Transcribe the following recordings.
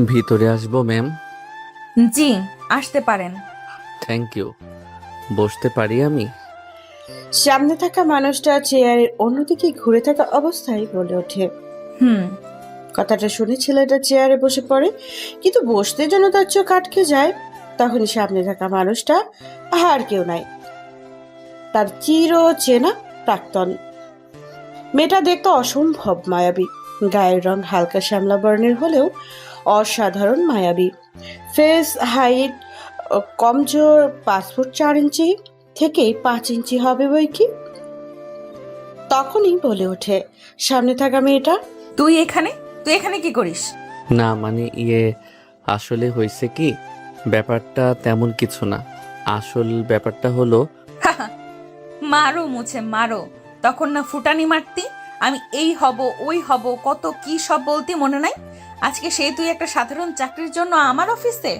ভিতরে আসবো ম্যাম? জি, আসতে পারেন। Thank you. বসতে পারি আমি? সামনে থাকা মানুষটা চেয়ারের অন্যদিকে ঘুরে থাকা অবস্থায় বলে ওঠে। হুম। কথাটা শুনে ছেলেটা চেয়ারে বসে পড়ে, কিন্তু বসতে যেন তার চোখ আটকে যায়। তখনই সামনে থাকা মানুষটা আর কেউ নাই, তার চির চেনা প্রাক্তন। মেয়েটা দেখতে অসম্ভব মায়াবী। গায়ের রং হালকা শ্যামলা বর্ণের হলেও অসাধারণ মায়াবী। ফেস হাইট কমজোর 5 ফুট 4 ইঞ্চি থেকে 5 ইঞ্চি হবে বই কি। তখনই বলে ওঠে সামনে থাকা মেয়েটা। তুই এখানে কি করিস? না মানে আসলে হয়েছে কি, ব্যাপারটা তেমন কিছু না। আসল ব্যাপারটা হলো, মারো মুছে মারো। তখন না ফুটানি মারতি, আমি এই হব ওই হব কত কি সব বলতি, মনে নাই? আজকে সেই তুই একটা সাধারণ চাকরির জন্য আমার অফিসে।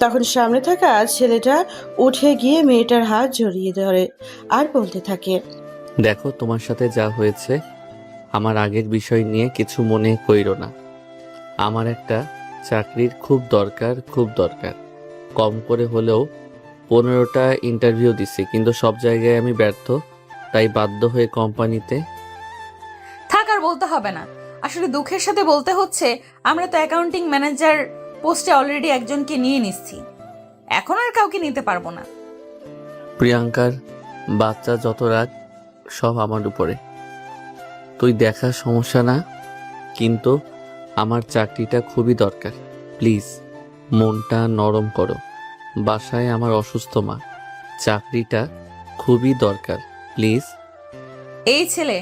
তখন সামনে থাকা ছেলেটা উঠে গিয়ে মেয়েটার হাত জড়িয়ে ধরে আর বলতে থাকে, দেখো তোমার সাথে যা হয়েছে, আমার আগের বিষয় নিয়ে কিছু মনে কইরো না। আমার একটা চাকরির খুব দরকার, খুব দরকার। কম করে হলেও 15টা ইন্টারভিউ দিছি, কিন্তু সব জায়গায় আমি ব্যর্থ। তাই বাধ্য হয়ে কোম্পানিতে। থাক, আর বলতে হবে না। আসলে দুঃখের সাথে বলতে হচ্ছে, আমরা তো অ্যাকাউন্টিং ম্যানেজার পোস্টে অলরেডি একজনকে নিয়ে নিচ্ছি, এখন আর কাউকে নিতে পারবো না। প্রিয়াঙ্কার বাচ্চা যত রাগ সব আমার উপরে। তুই দেখা সমস্যা না, কিন্তু আমার চাকরিটা খুবই দরকার। প্লিজ মনটা নরম করো। বাসায় আমার অসুস্থ মা, চাকরিটা খুবই দরকার, প্লিজ। এই ছেলে,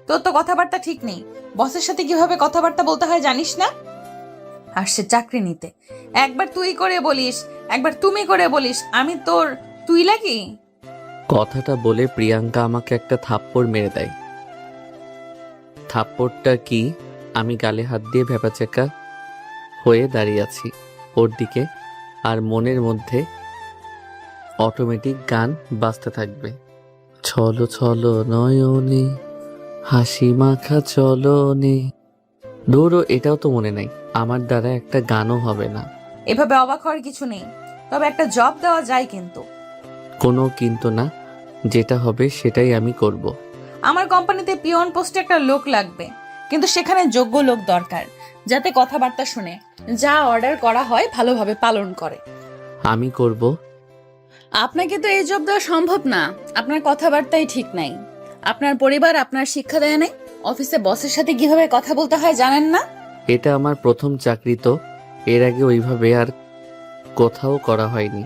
তোর তো কথাবার্তা ঠিক নেই। বসের সাথে কিভাবে কথাবার্তা বলতে হয় জানিস না? আসছে চাকরি নিতে, একবার তুই করে বলিস, একবার তুমি করে বলিস, আমি তোর তুই লাগি। কথাটা বলে প্রিয়াঙ্কা আমাকে একটা থাপ্পড় মেরে দেয়। থাপ্পড়টা কি, আমি গালে হাত দিয়ে ভ্যাপাচেকা হয়ে দাঁড়িয়ে আছি ওর দিকে, আর মনের মধ্যে অটোমেটিক গান বাজতে থাকবে। ছলো ছলো নয়নে হাসি মাখা চলনে। ধরো এটাও তো মনে নাই, আমার দ্বারা একটা গানও হবে না। এভাবে অবাক হওয়ার কিছু নেই, তবে একটা জব দেওয়া যায় কিন্তু। কোনো কিন্তু না, যেটা হবে সেটাই আমি করব। আমার কোম্পানিতে পিওন পোস্টে একটা লোক লাগবে, কিন্তু সেখানে যোগ্য লোক দরকার, যাতে কথাবার্তা শুনে, যা অর্ডার করা হয় ভালোভাবে পালন করে। আমি করব। আপনাকে তো এই জব দেওয়া সম্ভব না, আপনার কথাবার্তাই ঠিক নাই। আপনার পরিবার আপনার শিক্ষা দেয় নাই, অফিসে বসের সাথে কিভাবে কথা বলতে হয় জানেন না। এটা আমার প্রথম চাকরি তো, এর আগে ওইভাবে আর কোথাও করা হয়নি।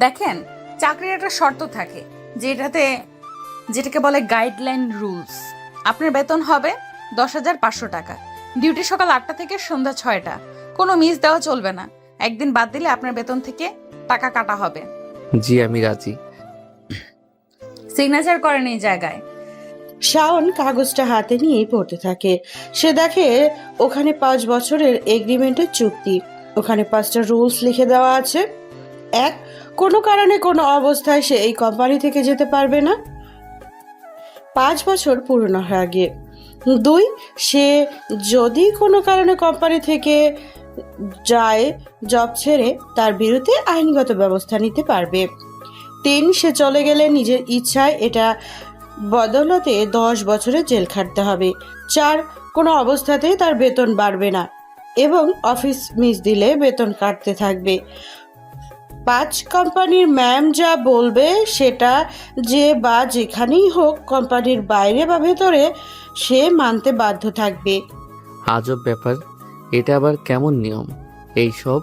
দেখেন, চাকরির একটা শর্ত থাকে, যেটাকে বলে গাইডলাইন রুলস। আপনার বেতন হবে 10,500 টাকা। ডিউটি সকাল 8টা থেকে সন্ধ্যা 6টা। কোনো মিস দেওয়া চলবে না। একদিন বাদ দিলে আপনার বেতন থেকে টাকা কাটা হবে। জি আমি রাজি। সিগনেচার করেন এই জায়গায়। শাওন কাগজটা হাতে নিয়ে পড়তে থাকে। সে দেখে ওখানে 5 বছরের এগ্রিমেন্টের চুক্তি। ওখানে 5টা রুলস লিখে দেওয়া আছে। 1, কোনো কারণে কোনো অবস্থায় সে এই কোম্পানি থেকে যেতে পারবে না 5 বছর পুরনো হওয়ার আগে। 2, সে যদি কোনো কারণে কোম্পানি থেকে যায়, জব ছেড়ে তার বিরুদ্ধে আইনগত ব্যবস্থা নিতে পারবে। 3, সে চলে গেলে নিজের ইচ্ছায় এটা বদলতে 10 বছরের জেল খাটতে হবে। 4, কোনো অবস্থাতেই তার বেতন বাড়বে না এবং অফিস মিস দিলে বেতন কাটতে থাকবে। 5, কোম্পানির ম্যাম যা বলবে সেটা যে বা যেখানেই হোক, কোম্পানির বাইরে বা ভেতরে, সে মানতে বাধ্য থাকবে। আজব ব্যাপার, এটা আবার কেমন নিয়ম? এইসব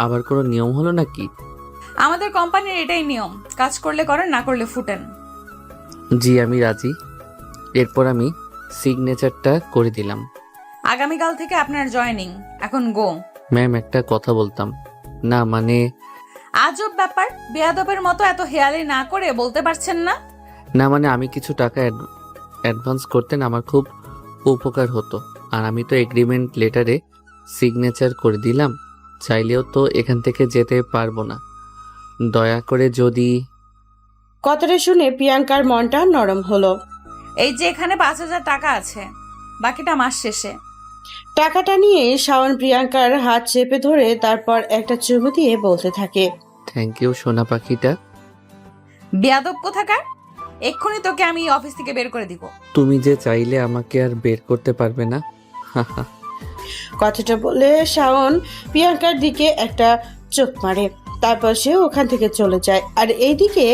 আবার কোনো নিয়ম হলো নাকি? আমাদের কোম্পানির এটাই নিয়ম, কাজ করলে করেন, না করলে ফুটেন। জি আমি রাজি। এরপর আমি সিগনেচারটা করে দিলাম। আগামীকাল থেকে আপনার জয়েনিং, এখন গো। ম্যাম একটা কথা বলতাম। না মানে, আজব ব্যাপার, বেয়াদবের মতো এত হেয়ালি না করে বলতে পারছেন না? না মানে আমি কিছু টাকা অ্যাডভান্স করতেন, আমার খুব উপকার হতো। আর আমি তো এগ্রিমেন্ট লেটারে সিগনেচার করে দিলাম, চাইলেও তো এখান থেকে যেতে পারবো না। দয়া করে যদি। কথাটা শুনে প্রিয়াঙ্কার মনটা নরম হলো। এই যে এখানে 5,000 টাকা আছে, বাকিটা মাস শেষে। টাকাটা নিয়ে শাওন প্রিয়াঙ্কার হাত চেপে ধরে তারপর একটা চুমু দিয়ে বলতে থাকে, থ্যাংক ইউ সোনা পাখিটা। বেয়াদব কোথাকার, এক্ষুনি তোকে আমি অফিস থেকে বের করে দিব। তুমি যে চাইলে আমাকে আর বের করতে পারবে না। কথাটা বলে শাওন প্রিয়াঙ্কার দিকে একটা চোখ মারে, তারপর সে ওখান থেকে চলে যায়। আর এইদিকে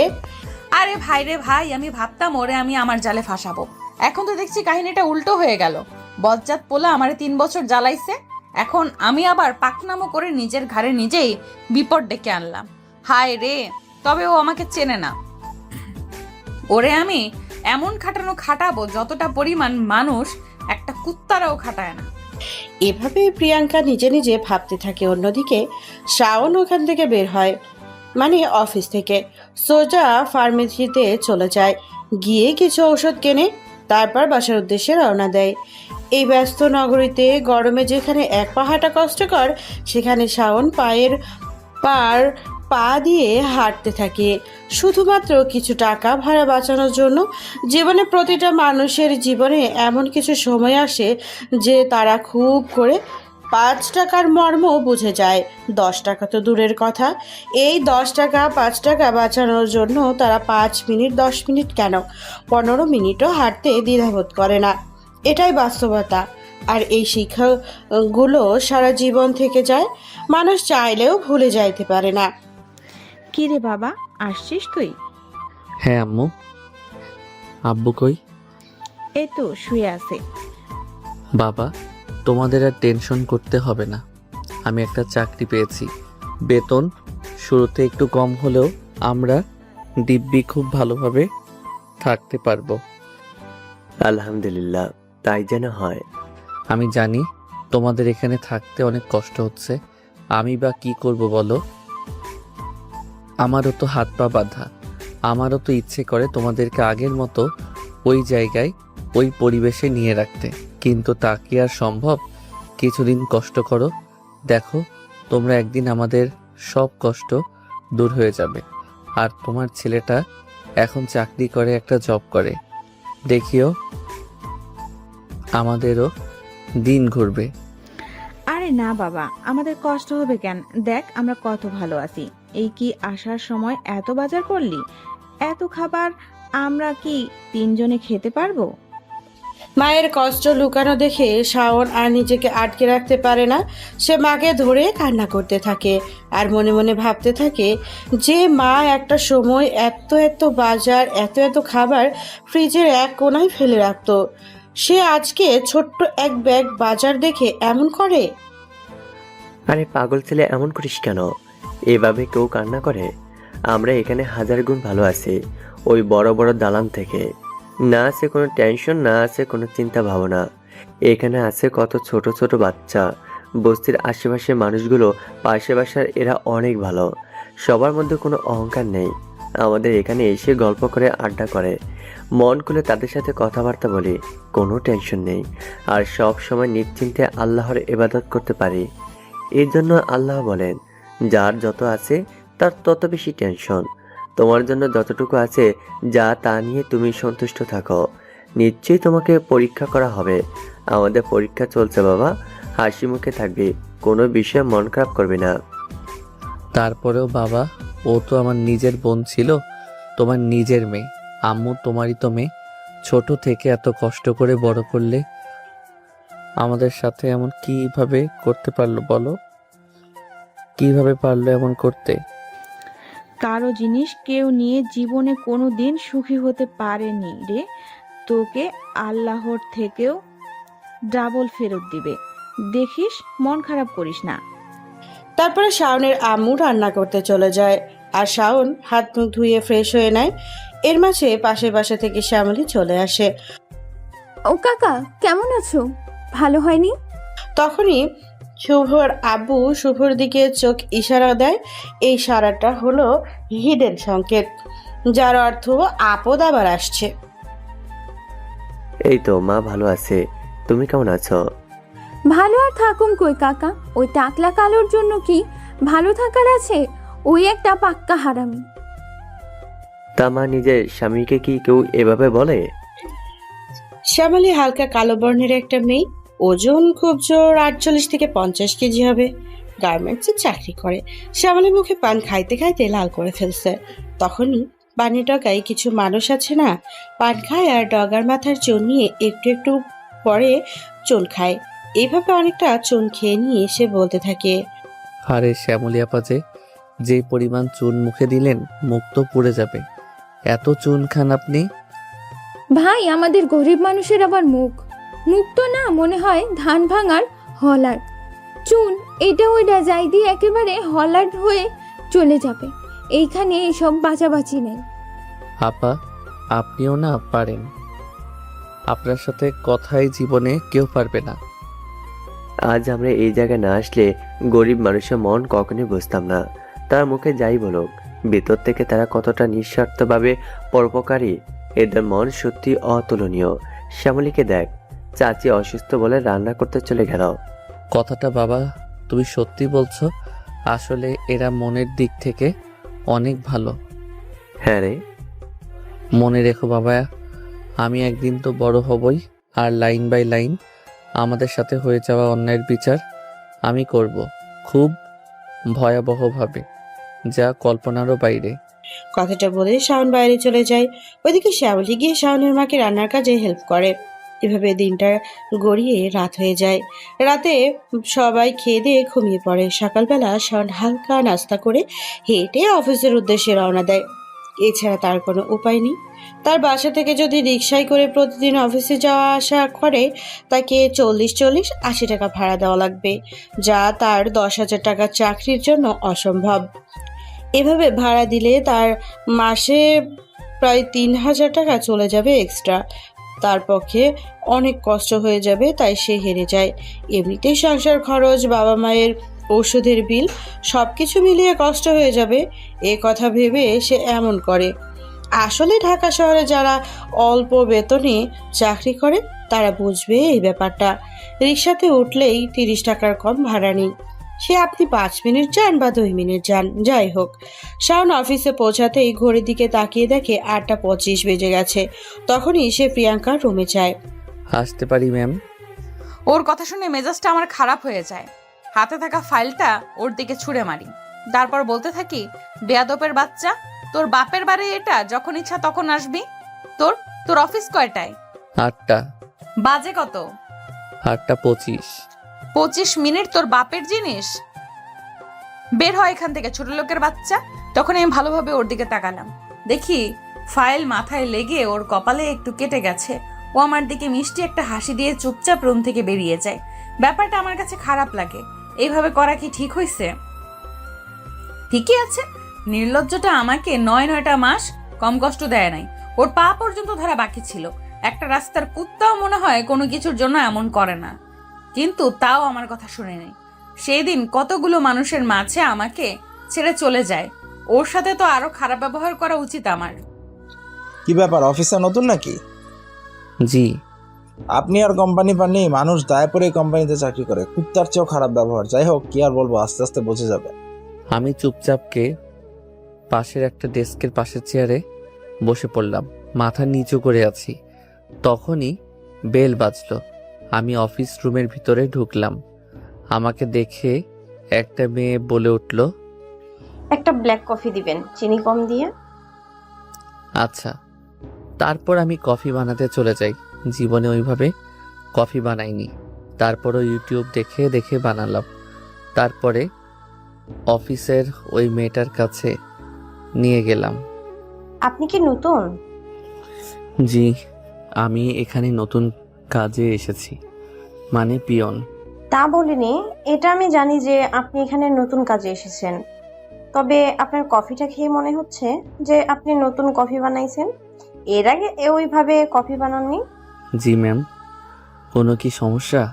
আরে ভাই রে ভাই, আমি ভাবতাম ওরে আমি আমার জালে ফাঁসাবো, এখন তো দেখছি কাহিনীটা উল্টো হয়ে গেল। বজ্জাত পোলা আমারে 3 বছর জ্বালাইছে, এখন আমি আবার পাকনামো করে নিজের ঘাড়ে নিজেই বিপদ ডেকে আনলাম। হায় রে, তবে ও আমাকে চেনে না। ওরে আমি এমন খাটাবো যতটা পরিমাণ মানুষ একটা কুত্তারাও খাটায় না। এভাবে প্রিয়াঙ্কা নিজে নিজে ভাবতে থাকে। অন্যদিকে শাওন ওখান থেকে বের হয়, মানে অফিস থেকে, সোজা ফার্মেসিতে চলে যায়। গিয়ে কিছু ঔষধ কেনে, তারপর বাসার উদ্দেশ্যে রওনা দেয়। এই ব্যস্ত নগরীতে গরমে যেখানে এক পা হাঁটা কষ্টকর, সেখানে শাওন পা দিয়ে হাঁটতে থাকে শুধুমাত্র কিছু টাকা ভাড়া বাঁচানোর জন্য। জীবনে প্রতিটা মানুষের জীবনে এমন কিছু সময় আসে যে তারা খুব করে 5 টাকার মর্ম বুঝে যায়। 10 টাকা তো দূরের কথা, এই 10 টাকা 5 টাকা বাঁচানোর জন্য তারা 5 মিনিট 10 মিনিট কেন 15 মিনিটও হাঁটতে দ্বিধাবোধ করে না। এটাই বাস্তবতা। আর এই শিক্ষাগুলো সারা জীবন থেকে যায়, মানুষ চাইলেও ভুলে যাইতে পারে না। কি রে বাবা, আসছিস তুই? হ্যাঁ আম্মু। আব্বু কই? এই তো শুয়ে আছে। বাবা, তোমাদের আর টেনশন করতে হবে না, আমি একটা চাকরি পেয়েছি। বেতন শুরুতে একটু কম হলেও আমরা দিব্যি খুব ভালোভাবে থাকতে পারবো। আলহামদুলিল্লাহ, তাই যেন হয়। আমি জানি তোমাদের এখানে থাকতে অনেক কষ্ট হচ্ছে, আমি বা কি করব বলো? আমারও তো হাত পা বাঁধা, আমারও তো ইচ্ছে করে তোমাদেরকে আগের মতো ওই জায়গায় ওই পরিবেশে নিয়ে রাখতে, কিন্তু তা কি আর সম্ভব? কিছুদিন কষ্ট করো, দেখো তোমরা একদিন আমাদের সব কষ্ট দূর হয়ে যাবে। আর তোমার ছেলেটা এখন চাকরি করে, একটা জব করে, দেখিও আমাদেরও দিন ঘুরবে। আরে না বাবা, আমাদের কষ্ট হবে কেন? দেখ আমরা কত ভালো আছি। এই কি আসার সময় এত বাজার করলি? এত খাবার আমরা কি 3 জনে খেতে পারবো? মায়ের কষ্ট লুকানো দেখে শাওন আর নিজেকে আটকে রাখতে পারে না। সে মাকে ধরে কান্না করতে থাকে আর মনে মনে ভাবতে থাকে যে মা একটা সময় এত এত বাজার, এত এত খাবার ফ্রিজের এক কোণায় ফেলে রাখতো, সে আজকে ছোট্ট এক ব্যাগ বাজার দেখে এমন করে। আরে পাগল ছেলে, এমন করিস কেন? এভাবে কেউ কান্না করে? আমরা এখানে 1000 গুণ ভালো আছি ওই বড় বড় দালান থেকে। না আছে কোনো টেনশন, না আছে কোনো চিন্তা ভাবনা। এখানে আছে কত ছোট ছোট বাচ্চা। বস্তির আশেপাশে মানুষগুলো, পাশে বাসার, এরা অনেক ভালো। সবার মধ্যে কোনো অহংকার নেই। আমাদের এখানে এসে গল্প করে, আড্ডা করে, মন খুলে তাদের সাথে কথাবার্তা বলি, কোনো টেনশন নেই। আর সব সময় নিশ্চিন্তে আল্লাহর ইবাদত করতে পারি। এর জন্য আল্লাহ বলেন, যার যত আছে তার তত বেশি টেনশন। তোমার জন্য যতটুকু আছে যা তা নিয়ে তুমি সন্তুষ্ট থাকো। নিশ্চয়ই তোমাকে পরীক্ষা করা হবে। আমাদের পরীক্ষা চলছে বাবা, হাসি মুখে থাকবি, কোনো বিষয়ে মন খারাপ করবি না। তারপরেও বাবা, ও তো আমার নিজের বোন ছিল, তোমার নিজের মেয়ে। আম্মু তোমারই তো মেয়ে, ছোট থেকে এত কষ্ট করে বড় করলে, আমাদের সাথে এমন কিভাবে করতে পারলো বলো? কিভাবে পারলো এমন করতে? কারো জিনিস কেউ নিয়ে জীবনে কোনো দিন সুখী হতে পারেনি রে। তোকে আল্লাহর থেকেও ডাবল ফেরত দিবে, দেখিস, মন খারাপ করিস না। তারপরে শাওনের আম্মু রান্না করতে চলে যায় আর শাওন হাত মুখ ধুয়ে ফ্রেশ হয়ে নেয়। এর মাঝে পাশের বাসা থেকে শ্যামলী চলে আসে। ও কাকা, কেমন আছো? ভালো হয়নি? তখনই শুভর আব্বু শুভর দিকে চোখ ইশারা দেয়। এই ইশারাটা হলো হিডেন সংকেত, যার অর্থ আপদ আবার আসছে। এই তো মা ভালো আছে, তুমি কেমন আছো? ভালো আর থাকুম কই কাকা, ওই টাকলা কালোর জন্য কি ভালো থাকার আছে? ওই একটা পাক্কা হারামি। তা মা, নিজের স্বামীকে কি কেউ এভাবে বলে? শ্যামলী হালকা কালো বর্ণের একটা মেয়ে, ওজন খুব জোর 48 থেকে 50 কেজি হবে। গার্মেন্টসে চাকরি করে। শ্যামলী মুখে পান খাইতে খাইতে লাল করে ফেলছে। তখনই পানের ডগায় কিছু মানুষ আছে না, পান খায় আর ডগার মাথার চুন নিয়ে একটু একটু পরে চুন খায়। এইভাবে অনেকটা চুন খেয়ে নিয়ে সে বলতে থাকে, আরে শ্যামলী আপা যে পরিমাণ চুন মুখে দিলেন মুখ তো পুড়ে যাবে। এত চুন খান আপনি? ভাই, আমাদের গরিব মানুষের আবার মুখ মুখ তো না, মনে হয় ধান ভাঙার হলার। চুন এটা ওইটা যাই দিয়ে একেবারে হলার হয়ে চলে যাবে। এইখানে এসব বাঁচাবাঁচি নেই। আপা আপনিও না পারেন। আপনার সাথে কথাই জীবনে কেউ পারবে না। আজ আমরা এই জায়গায় না আসলে গরিব মানুষের মন কখনোই বুঝতাম না। তার মুখে যাই বলুক, ভেতর থেকে তারা কতটা নিঃস্বার্থভাবে পরোপকারী। এদের মন সত্যি অতুলনীয়। শ্যামলীকে দেখ, চাচি অসুস্থ বলে রান্না করতে চলে গেল। কথাটা বাবা তুমি সত্যি বলছো? আসলে এরা মনের দিক থেকে অনেক ভালো। হ্যাঁ রে, মনে রেখো বাবা, আমি একদিন তো বড় হবই, আর লাইন বাই লাইন আমাদের সাথে হয়ে যাওয়া অন্যায়ের বিচার আমি করব, খুব ভয়াবহভাবে, যা কল্পনারও বাইরে। কথাটা বলে শাওন বাইরে চলে যায়। ওইদিকে শ্যামলী গিয়ে শাওনের মাকে রান্নার কাজে হেল্প করে। এভাবে দিনটা গড়িয়ে রাত হয়ে যায়। রাতে সবাই খেয়ে দিয়ে ঘুমিয়ে পড়ে। সকালবেলা শাওন হালকা নাস্তা করে হেঁটে অফিসের উদ্দেশ্যে রওনা দেয়। এছাড়া তার কোনো উপায় নেই। তার বাসা থেকে যদি রিকশায় করে প্রতিদিন অফিসে যাওয়া আসা করে, তাকে 40-80 টাকা ভাড়া দেওয়া লাগবে, যা তার 10,000 টাকার চাকরির জন্য অসম্ভব। এভাবে ভাড়া দিলে তার মাসে প্রায় 3,000 টাকা চলে যাবে এক্সট্রা। তার পক্ষে অনেক কষ্ট হয়ে যাবে, তাই সে হেরে যায়। এমনিতেই সংসার খরচ, বাবা মায়ের ওষুধের বিল সবকিছু মিলিয়ে কষ্ট হয়ে যাবে, এ কথা ভেবে সে এমন করে। আসলে ঢাকা শহরে যারা অল্প বেতনে চাকরি করে তারা বুঝবে এই ব্যাপারটা। রিক্সাতে উঠলেই 30 টাকার কম ভাড়া নেই, সে আপনি 5 মিনিট যান বা 2 মিনিট যান, যাই হোক। শাওন অফিসে পৌঁছাতেই ঘড়ির দিকে তাকিয়ে দেখে 8:25 বেজে গেছে। তখনই সে প্রিয়াঙ্কার রুমে যায়। আসতে পারি ম্যাম? ওর কথা শুনে মেজাজটা আমার খারাপ হয়ে যায়। হাতে থাকা ফাইলটা ওর দিকে ছুঁড়ে মারি। তারপর বলতে থাকি, বেয়াদপের বাচ্চা, তোর বাপের বাড়ি এটা, যখন ইচ্ছা তখন আসবি। তোর তোর অফিস কয়টায়? 8টা। বাজে কত? 8:25। 25 মিনিট তোর বাপের জিনিস? বের হয় এখান থেকে, ছোট লোকের বাচ্চা। তখন আমি ভালোভাবে ওর দিকে তাকালাম, দেখি ফাইল মাথায় লেগে ওর কপালে একটু কেটে গেছে। ও আমার দিকে মিষ্টি একটা হাসি দিয়ে চুপচাপ রুম থেকে বেরিয়ে যায়। ব্যাপারটা আমার কাছে খারাপ লাগে। এইভাবে করা কি ঠিক হয়েছে? ঠিকই আছে, নির্লজ্জটা আমাকে 9টা মাস কম কষ্ট দেয় নাই। ওর পা পর্যন্ত ধরা বাকি ছিল। একটা রাস্তার কুত্তাও মনে হয় কোনো কিছুর জন্য এমন করে না, কিন্তু তাও আমার কথা শুনে নেই। সেই দিন কতগুলো মানুষের মাঝে আমাকে ছেড়ে চলে যায়। ওর সাথে তো আরো খারাপ ব্যবহার করা উচিত আমার। কি ব্যাপার, অফিসে নতুন নাকি? জি। আপনি আর কোম্পানি পাননি, মানুষ দায় পরে কোম্পানিতে চাকরি করে, কুত্তার চেয়েও খারাপ ব্যবহার। যাই হোক, কি আর বলবো, আস্তে আস্তে বুঝে যাবে। আমি চুপচাপকে পাশের একটা ডেস্কের পাশের চেয়ারে বসে পড়লাম, মাথা নিচু করে আছি। তখনই বেল বাজলো। আমি অফিস রুমের ভিতরে ঢুকলাম। আমাকে দেখে একটা মেয়ে বলে উঠল, একটা ব্ল্যাক কফি দিবেন, চিনি কম দিয়ে। আচ্ছা। তারপর আমি কফি বানাতে চলে যাই। জীবনে ওইভাবে কফি বানাইনি। তারপরও ইউটিউব দেখে দেখে বানালাম। তারপরে অফিসের ওই মেয়েটার কাছে নিয়ে গেলাম। আপনি কি নতুন? জি, আমি এখানে নতুন কাজে এসেছি, মানে পিয়ন। তা বলিনি, এটা আমি জানি যে আপনি এখানে নতুন কাজে এসেছেন। তবে আপনার কফিটা খেয়ে মনে হচ্ছে যে আপনি নতুন কফি বানাইছেন। এর আগে ওইভাবে কফি বানাননি। জি ম্যাম, কোনো কি সমস্যা?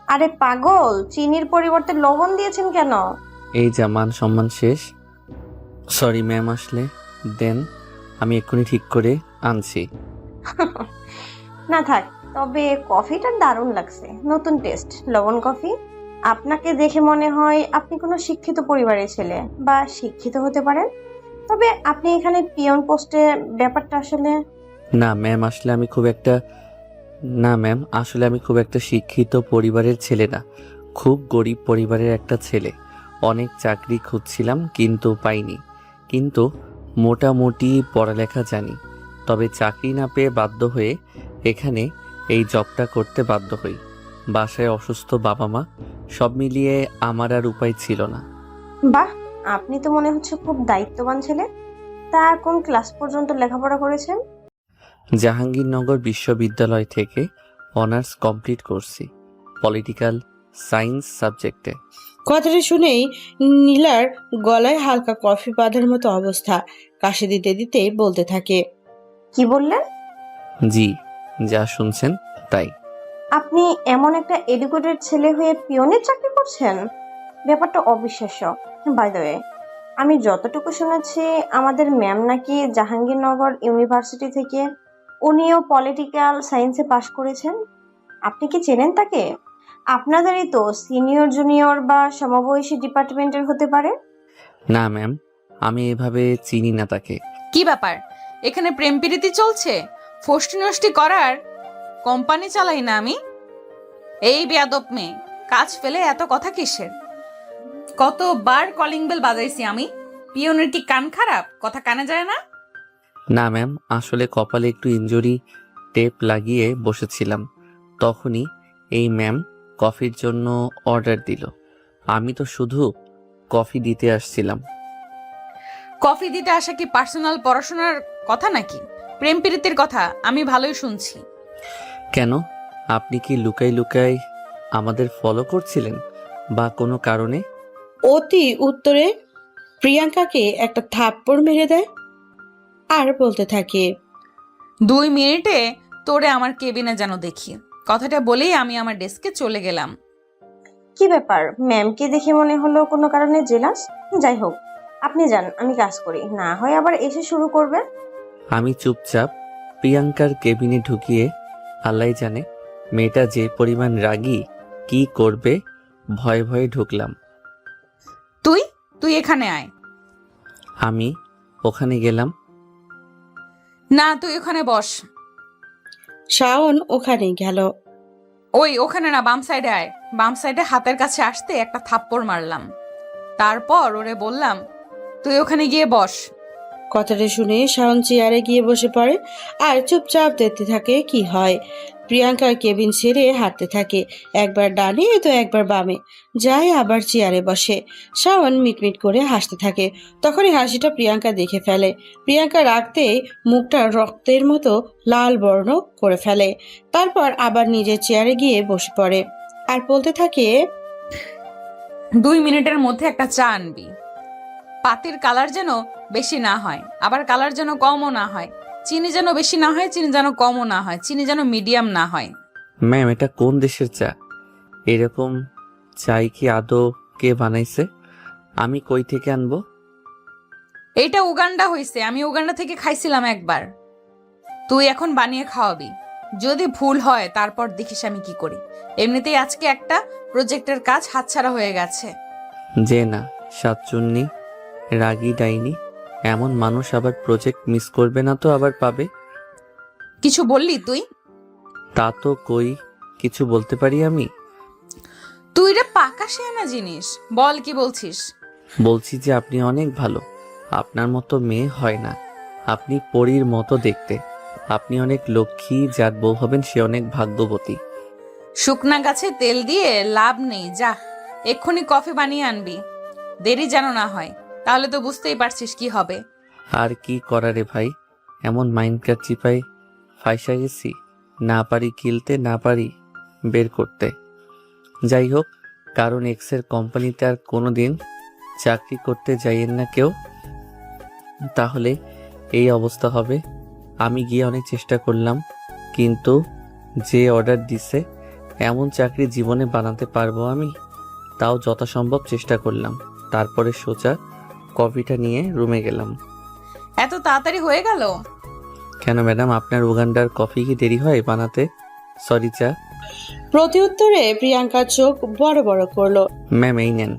আরে পাগল, চিনির পরিবর্তে লবণ দিয়েছেন কেন? এই যা, মান সম্মান শেষ। সরি ম্যাম, আসলে দেন, আমি এক্ষুনি ঠিক করে আনছি। না থাক, তবে কফিটা দারুণ লাগছে, নতুন টেস্ট, লবণ কফি। আপনাকে দেখে মনে হয় আপনি কোনো শিক্ষিত পরিবারের ছেলে বা শিক্ষিত হতে পারেন। তবে আপনি এখানে পিয়ন পোস্টে, ব্যাপারটা আসলে। না ম্যাম, আসলে আমি খুব একটা না ম্যাম, আসলে আমি খুব একটা শিক্ষিত পরিবারের ছেলে না, খুব গরিব পরিবারের একটা ছেলে। অনেক চাকরি খুঁজছিলাম কিন্তু পাইনি, কিন্তু মোটামুটি পড়ালেখা জানি। তবে চাকরি না পেয়ে বাধ্য হয়ে এখানে এই জবটা করতে বাধ্য হই। বাসায় অসুস্থ বাবা মা, সব মিলিয়ে আমার আর উপায় ছিল না। বাহ, আপনি তো মনে হচ্ছে খুব দায়িত্ববান ছেলে। তা কোন ক্লাস পর্যন্ত লেখাপড়া করেছেন? জাহাঙ্গীরনগর বিশ্ববিদ্যালয় থেকে অনার্স কমপ্লিট করছি, পলিটিক্যাল সায়েন্স সাবজেক্টে। কথাটা শুনেই নীলার গলায় হালকা কফি বাঁধার মতো অবস্থা। কাশি দিতে দিতে বলতে থাকে, কি বললেন? জি, যা শুনছেন তাই। আপনি এমন একটা এডুকেটেড ছেলে হয়ে পিওনের চাকরি করছেন? ব্যাপারটা অবিশ্বাস্য। বাই দ্য ওয়ে, আমি যতটুকু শুনেছি আমাদের ম্যাম নাকি জাহাঙ্গীরনগর ইউনিভার্সিটি থেকে উনিও পলিটিক্যাল সায়েন্সে পাশ করেছেন। আপনি কি চেনেন তাকে? আপনাদেরই তো সিনিয়র জুনিয়র বা সমবয়সী ডিপার্টমেন্টের হতে পারে। না ম্যাম, আমি এভাবে চিনি না তাকে। কি ব্যাপার, এখানে প্রেম প্রীতি চলছে? ফষ্টি নষ্টি করার কোম্পানি চালাই না আমি? এই বেয়াদব মেয়ে, কাজ ফেলে এত কথা কিসের? কতবার কলিং বেল বাজাইছি আমি। পিয়নের কি কান খারাপ? কথা কানে যায় না? না ম্যাম, আসলে কপালে একটু ইনজুরি, টেপ লাগিয়ে বসেছিলাম, তখনই এই ম্যাম কফির জন্য অর্ডার দিল। আমি তো শুধু কফি দিতে আসছিলাম। কফি দিতে আসা কি পার্সোনাল পড়াশোনার কথা নাকি? প্রেম প্রীতির কথা আমি ভালোই শুনছি। কেন, আপনি কি লুকাই লুকাই আমাদের ফলো করছিলেন বা কোনো কারণে? অতি উত্তরে প্রিয়াঙ্কাকে একটা থাপ্পড় মেরে দেয় আর বলতে থাকে, 2 মিনিটে তোরে আমার কেবিনে যেন দেখি। কথাটা বলেই আমি আমার ডেস্কে চলে গেলাম। কি ব্যাপার, ম্যামকে দেখে মনে হলো কোনো কারণে জেলাস? যাই হোক, আপনি যান, আমি কাজ করি, না হয় আবার এসে শুরু করবে। আমি চুপচাপ প্রিয়াঙ্কার কেবিনে ঢুকিয়ে আল্লাহ জানে মেয়েটা যে পরিমাণ রাগী, কি করবে ভয়ে ভয়ে ঢুকলাম। তুই তুই এখানে আয়। আমি ওখানে গেলাম। না, তুই ওখানে বস। শাওন ওখানে গেল। ওখানে না, বাম সাইডে আয়। বাম সাইডে হাতের কাছে আসতে একটা থাপ্পড় মারলাম। তারপর ওরে বললাম, তুই ওখানে গিয়ে বস। কথাটা শুনে শাওন চেয়ারে গিয়ে বসে পড়ে আর চুপচাপ দেখতে থাকে কি হয়। প্রিয়াঙ্কার কেবিন ছেড়ে হাঁটতে থাকে, একবার ডানে তো একবার বামে যায়, আবার চেয়ারে বসে। শাওন মিটমিট করে হাসতে থাকে। তখনই হাসিটা প্রিয়াঙ্কা দেখে ফেলে। প্রিয়াঙ্কা রাগতেই মুখটা রক্তের মতো লাল বর্ণ করে ফেলে। তারপর আবার নিজের চেয়ারে গিয়ে বসে পড়ে আর বলতে থাকে, 2 মিনিটের মধ্যে একটা চা আনবি। পাতির কালার যেন বেশি না হয়, আবার কালার যেন কমও না হয়। চিনি যেন বেশি না হয়, চিনি যেন কমও না হয়, চিনি যেন মিডিয়াম না হয়। ম্যাম, এটা কোন দেশের চা? এরকম চাই কি আদৌ কে বানাইছে? আমি কই থেকে আনবো? এইটা উগান্ডা হইছে, আমি উগান্ডা থেকে খাইছিলাম একবার। তুই এখন বানিয়ে খাওয়াবি। যদি ভুল হয় তারপর দেখিস আমি কি করি। এমনিতেই আজকে একটা প্রজেক্টের কাজ হাতছাড়া হয়ে গেছে। যে না, সাতচুন্নি রাগী ডাইনি এমন মানুষ আবার প্রজেক্ট মিস করবে না তো আবার পাবে? কিছু বললি তুই? তা তো কই, কিছু বলতে পারি আমি? তুই রে পাকা শেয়ানা জিনিস, বল কি বলছিস? বলছি যে আপনি অনেক ভালো, আপনার মতো মেয়ে হয় না। আপনি পরীর মতো দেখতে, আপনি অনেক লক্ষ্মী, যার বউ হবেন সে অনেক ভাগ্যবতী। শুকনা গাছে তেল দিয়ে লাভ নেই, যা এক্ষুনি কফি বানিয়ে আনবি। দেরি যেন না হয়, তাহলে তো বুঝতেই পারছিস কি হবে। আর কি করারে ভাই, এমন মাইন্ডকার চিপাই ফাইসা গেছি, না পারি কিলতে, না পারি বের করতে। যাই হোক, কারণ এক্সের কোম্পানিতে আর কোনোদিন চাকরি করতে যাইয়েন না কেউ, তাহলে এই অবস্থা হবে। আমি গিয়ে অনেক চেষ্টা করলাম, কিন্তু যে অর্ডার দিছে এমন চাকরি জীবনে বানাতে পারবো আমি? তাও যথাসম্ভব চেষ্টা করলাম। তারপরে সোজা কফিটা নিয়ে রুমে গেলাম। এত তাড়াতাড়ি হয়ে গেল? কেন ম্যাডাম, আপনার উগান্ডার কফি কি দেরি হয় বানাতে? সরি চা। প্রতিউত্তরে প্রিয়াঙ্কা চোখ বড় বড় করলো। ম্যাম এই নেন।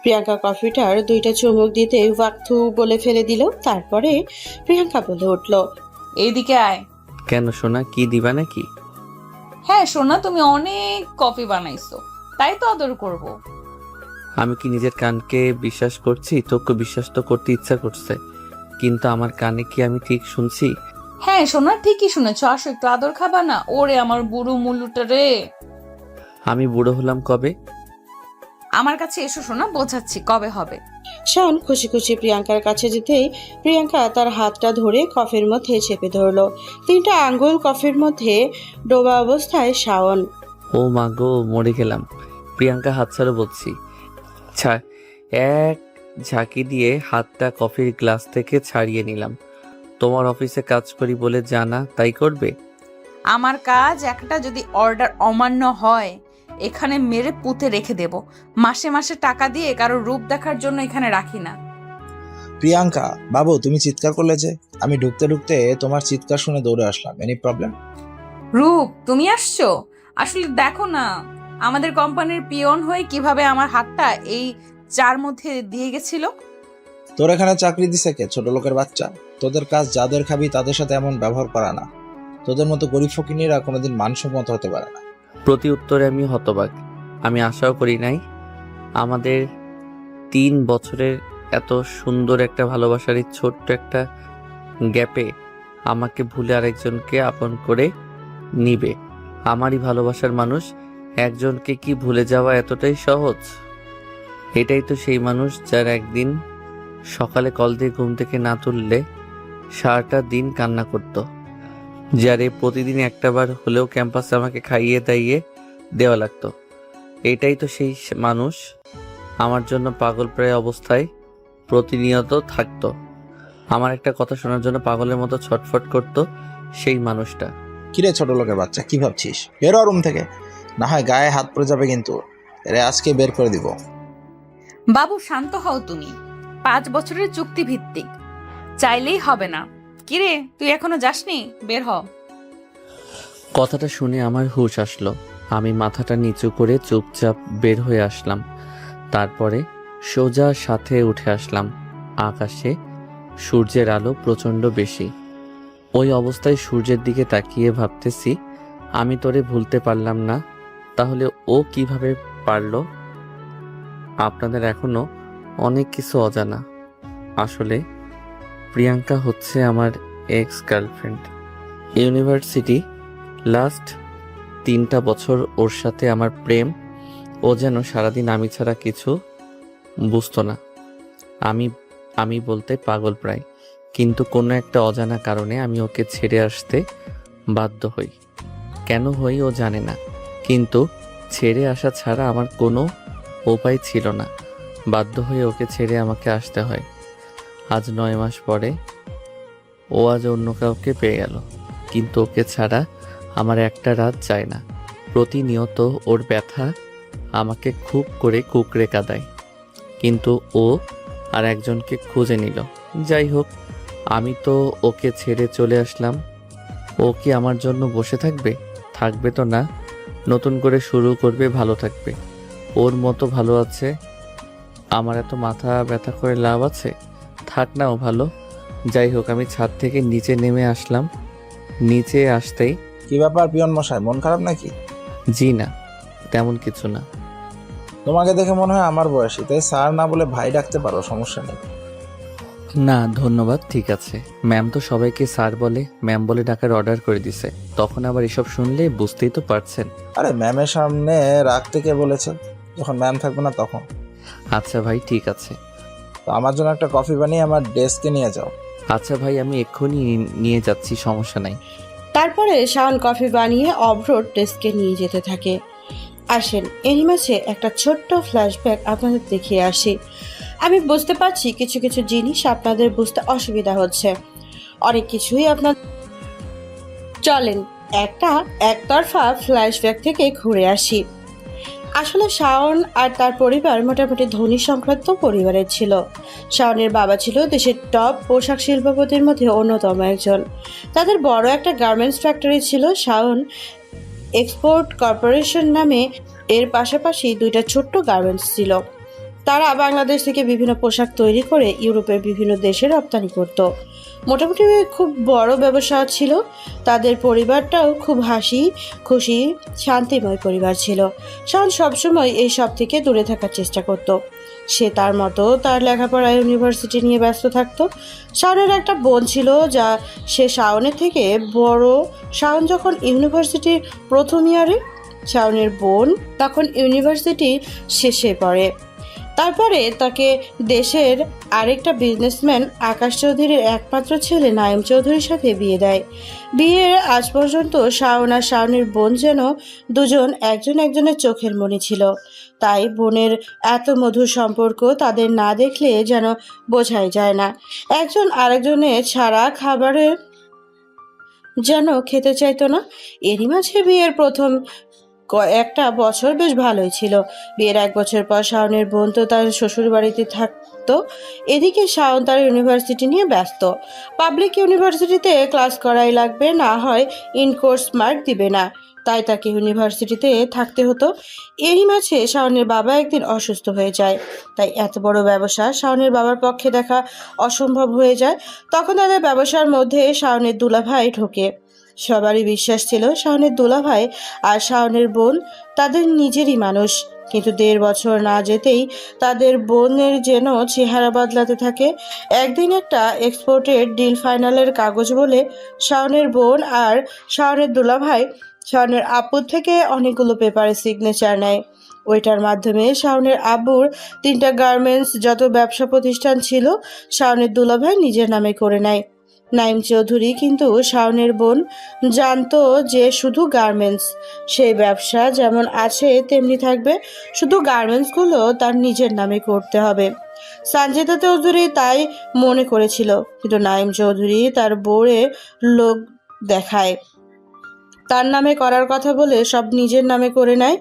প্রিয়াঙ্কা কফিটার 2টা চুমুক দিতে ওয়াক্থু বলে ফেলে দিল। তারপরে প্রিয়াঙ্কা বলে উঠল, এইদিকে আয়। কেন সোনা, কি দিবা নাকি? হ্যাঁ সোনা, তুমি অনেক কফি বানাইছো, তাই তো আদর করব। আমি কি নিজের কানকে বিশ্বাস করছি? তোকে বিশ্বাস তো করতে ইচ্ছা করছে, কিন্তু আমার কানে কি আমি ঠিক শুনছি? হ্যাঁ সোনা, ঠিকই শুনেছো, আসো একটু আদর খাবা না? ওরে আমার বুড়ো মুলুটা রে। আমি বুড়ো হলাম কবে? আমার কাছে এসো সোনা, বোঝাচ্ছি কবে হবে। শাওন খুশি খুশি প্রিয়াঙ্কার কাছে যেতেই প্রিয়াঙ্কা তার হাতটা ধরে কফের মধ্যে চেপে ধরলো। 3টা আঙ্গুল কফের মধ্যে ডোবা অবস্থায় শাওন। ও মা গো, মরে গেলাম। প্রিয়াঙ্কা হাত ছাড়ো বলছি। এক ঝাঁকি দিয়ে হাতটা কফির গ্লাস থেকে ছাড়িয়ে নিলাম। তোমার অফিসে কাজ করি বলে জানা, তাই করবে? আমার কাজ একটা, যদি অর্ডার অমান্য হয় এখানে মেরে পুঁতে রেখে দেব। মাসে মাসে টাকা দিয়ে কারো রূপ দেখার জন্য এখানে রাখি না। প্রিয়াঙ্কা বাবু, তুমি চিৎকার করলে যে? আমি ঢুকতে ঢুকতে তোমার চিৎকার শুনে দৌড়ে আসলাম। Any problem? রূপ, তুমি আসছো? আসলে দেখো না, আমাদের কোম্পানির পিয়ন হয়ে কিভাবে আমার হাতটা এই চার মধ্যে দিয়ে গেছিল। তোর এখানে চাকরি দিছে কে? ছোট লোকের বাচ্চা। তোদের কাজ যাদের খাবি তাদের সাথে এমন ব্যবহার করা না। তোদের মতো গরিব ফকিনীরা কোনোদিন মানসম্মত হতে পারে না। প্রতি উত্তরে আমি হতবাক। আমি আশাও করি নাই আমাদের 3 বছরের এত সুন্দর একটা ভালোবাসার এই ছোট্ট একটা গ্যাপে আমাকে ভুলে আরেকজনকে আপন করে নিবে। আমারই ভালোবাসার মানুষ একজনকে কি ভুলে যাওয়া এতটাই সহজ? এটাই তো সেই মানুষ যার একদিন সকালে কল দিয়ে ঘুম থেকে না তুললে সারাটা দিন কান্না করত, যারে প্রতিদিন একটাবার হলেও ক্যাম্পাসে আমাকে খাইয়ে দাইয়ে দেওয়া লাগতো। এটাই তো সেই মানুষ আমার জন্য পাগল প্রায় অবস্থায় প্রতিনিয়ত থাকতো, আমার একটা কথা শোনার জন্য পাগলের মতো ছটফট করতো। সেই মানুষটা। কিরে ছোট লোকের বাচ্চা, কি ভাবছিস? বেরো রুম থেকে, না হয় গায়ে হাত পড়ে যাবে কিন্তু। এরে আজকে বের করে দিব। বাবু শান্ত হও তুমি, 5 বছরের চুক্তি ভিত্তিক, চাইলেই হবে না। কিরে, তুই এখনো যাসনি? বের হ। কথাটা শুনে আমার হুঁশ আসলো। আমি মাথাটা নিচু করে চুপচাপ বের হয়ে আসলাম। তারপরে সোজা সাথে উঠে আসলাম। আকাশে সূর্যের আলো প্রচণ্ড বেশি। ওই অবস্থায় সূর্যের দিকে তাকিয়ে ভাবতেছি, আমি তোরে ভুলতে পারলাম না, তাহলে ও কিভাবে পারলো? আপনাদের এখনো অনেক কিছু অজানা। আসলে প্রিয়াঙ্কা হচ্ছে আমার এক্স গার্লফ্রেন্ড। ইউনিভার্সিটি লাস্ট 3টা বছর ওর সাথে আমার প্রেম। ও যেন সারাদিন আমি ছাড়া কিছু বুঝতো না। আমি বলতে পাগল প্রায়, কিন্তু কোনো একটা অজানা কারণে আমি ওকে ছেড়ে আসতে বাধ্য হই। কেন হই ও জানে না, কিন্তু ছেড়ে আসা ছাড়া আমার কোনো উপায় ছিল না। বাধ্য হয়ে ওকে ছেড়ে আমাকে আসতে হয়। আজ 9 মাস পরে ও আজ অন্য কাউকে পেয়ে গেল, কিন্তু ওকে ছাড়া আমার একটা রাত যায় না। প্রতিনিয়ত ওর ব্যথা আমাকে খুব করে কুঁকড়ে কাঁদায়, কিন্তু ও আর একজনকে খুঁজে নিল। যাই হোক, আমি তো ওকে ছেড়ে চলে আসলাম। ও কি আমার জন্য বসে থাকবে? থাকবে তো না, নতুন করে শুরু করবে, ভালো থাকবে। ওর মতো ভালো আছে, আমার এত মাথা ব্যথা করে লাভ আছে? থাক না ও ভালো। যাই হোক, আমি ছাদ থেকে নিচে নেমে আসলাম। নিচে আসতেই, কি ব্যাপার পিয়ন মশাই, মন খারাপ নাকি? জি না, তেমন কিছু না। তোমাকে দেখে মনে হয় আমার বয়সী, তাই স্যার না বলে ভাই ডাকতে পারো, সমস্যা নেই। না ধন্যবাদ, ঠিক আছে। ম্যাম তো সবাইকে স্যার বলে, ম্যাম বলে ডাকার অর্ডার করে দিছে। তখন আবার এসব শুনলে বুঝতেই তো পারছেন। আরে ম্যামের সামনে রাখতে কে বলেছে? যখন ম্যাম থাকবে না তখন। আচ্ছা ভাই, ঠিক আছে। তো আমার জন্য একটা কফি বানিয়ে আমার ডেস্কে নিয়ে যাও। আচ্ছা ভাই, আমি এক্ষুনি নিয়ে যাচ্ছি, সমস্যা নাই। তারপরে শাওন কফি বানিয়ে অভ্রর ডেস্কে নিয়ে যেতে থাকে। আসেন, এরই মাঝে একটা ছোট্ট ফ্ল্যাশব্যাক আপনাদের দেখিয়ে আসি। আমি বুঝতে পারছি কিছু কিছু জিনিস আপনাদের বুঝতে অসুবিধা হচ্ছে, অনেক কিছুই আপনার। চলেন একটা একতরফা ফ্ল্যাশব্যাক থেকে ঘুরে আসি। আসলে শাওন আর তার পরিবার মোটামুটি ধনী সংক্রান্ত পরিবারের ছিল। শাওনের বাবা ছিল দেশের টপ পোশাক শিল্পপতির মধ্যে অন্যতম একজন। তাদের বড় একটা গার্মেন্টস ফ্যাক্টরি ছিল, শাওন এক্সপোর্ট কর্পোরেশন নামে। এর পাশাপাশি 2টা ছোট্ট গার্মেন্টস ছিল। তারা বাংলাদেশ থেকে বিভিন্ন পোশাক তৈরি করে ইউরোপের বিভিন্ন দেশে রপ্তানি করত। মোটামুটি খুব বড় ব্যবসা ছিল। তাদের পরিবারটাও খুব হাসি খুশি শান্তিময় পরিবার ছিল। শাওন সবসময় এই সব থেকে দূরে থাকার চেষ্টা করত। সে তার মতো তার লেখাপড়া ইউনিভার্সিটি নিয়ে ব্যস্ত থাকতো। শাওনের একটা বোন ছিল যা সে শাওনের থেকে বড়। শাওন যখন ইউনিভার্সিটির প্রথম ইয়ারে, শাওনের বোন তখন ইউনিভার্সিটি শেষে পড়ে। তারপরে তাকে দেশের আরেকটা বিজনেসম্যান আকাশ চৌধুরীর একমাত্র ছেলে নাইম চৌধুরীর সাথে বিয়ে দেয়। বিয়ের আজ পর্যন্ত শাওন আর শাওনের বোন যেন দুজন একজন একজনের চোখের মণি ছিল। তাই বোনের এত মধুর সম্পর্ক তাদের না দেখলে যেন বোঝাই যায় না। একজন আরেকজনের ছাড়া খাবারের যেন খেতে চাইতো না। এরই মাঝে বিয়ের প্রথম একটা বছর বেশ ভালোই ছিল। বিয়ের 1 বছর পর শাওনের বোন তো তার শ্বশুর বাড়িতে থাকতো। এদিকে শাওন তার ইউনিভার্সিটি নিয়ে ব্যস্ত। পাবলিক ইউনিভার্সিটিতে ক্লাস করাই লাগবে, না হয় ইন কোর্স মার্ক দিবে না, তাই তাকে ইউনিভার্সিটিতে থাকতে হতো। এরই মাঝে শাওনের বাবা একদিন অসুস্থ হয়ে যায়। তাই এত বড় ব্যবসা শাওনের বাবার পক্ষে দেখা অসম্ভব হয়ে যায়। তখন তাদের ব্যবসার মধ্যে শাওনের দুলাভাই ঢোকে। সবারই বিশ্বাস ছিল শাওনের দুলাভাই আর শাওনের বোন তাদের নিজেরই মানুষ। কিন্তু 1.5 বছর না যেতেই তাদের বোনের যেন চেহারা বদলাতে থাকে। একদিন একটা এক্সপোর্টের ডিল ফাইনালের কাগজ বলে শাওনের বোন আর শাওনের দুলাভাই শাওনের আব্বুর থেকে অনেকগুলো পেপারে সিগনেচার নেয়। ওইটার মাধ্যমে শাওনের আব্বুর 3টা গার্মেন্টস যত ব্যবসা প্রতিষ্ঠান ছিল শাওনের দুলাভাই নিজের নামে করে নেয়। নাইম চৌধুরী কিন্তু শাওনের বোন জানতো যে শুধু গার্মেন্টস, সেই ব্যবসা যেমন আছে তেমনি থাকবে, শুধু গার্মেন্টসগুলো তার নিজের নামে করতে হবে। সঞ্জিতা চৌধুরী তাই মনে করেছিল, কিন্তু নাইম চৌধুরী তার বউরে লোক দেখায়, তার নামে করার কথা বলে সব নিজের নামে করে নেয়।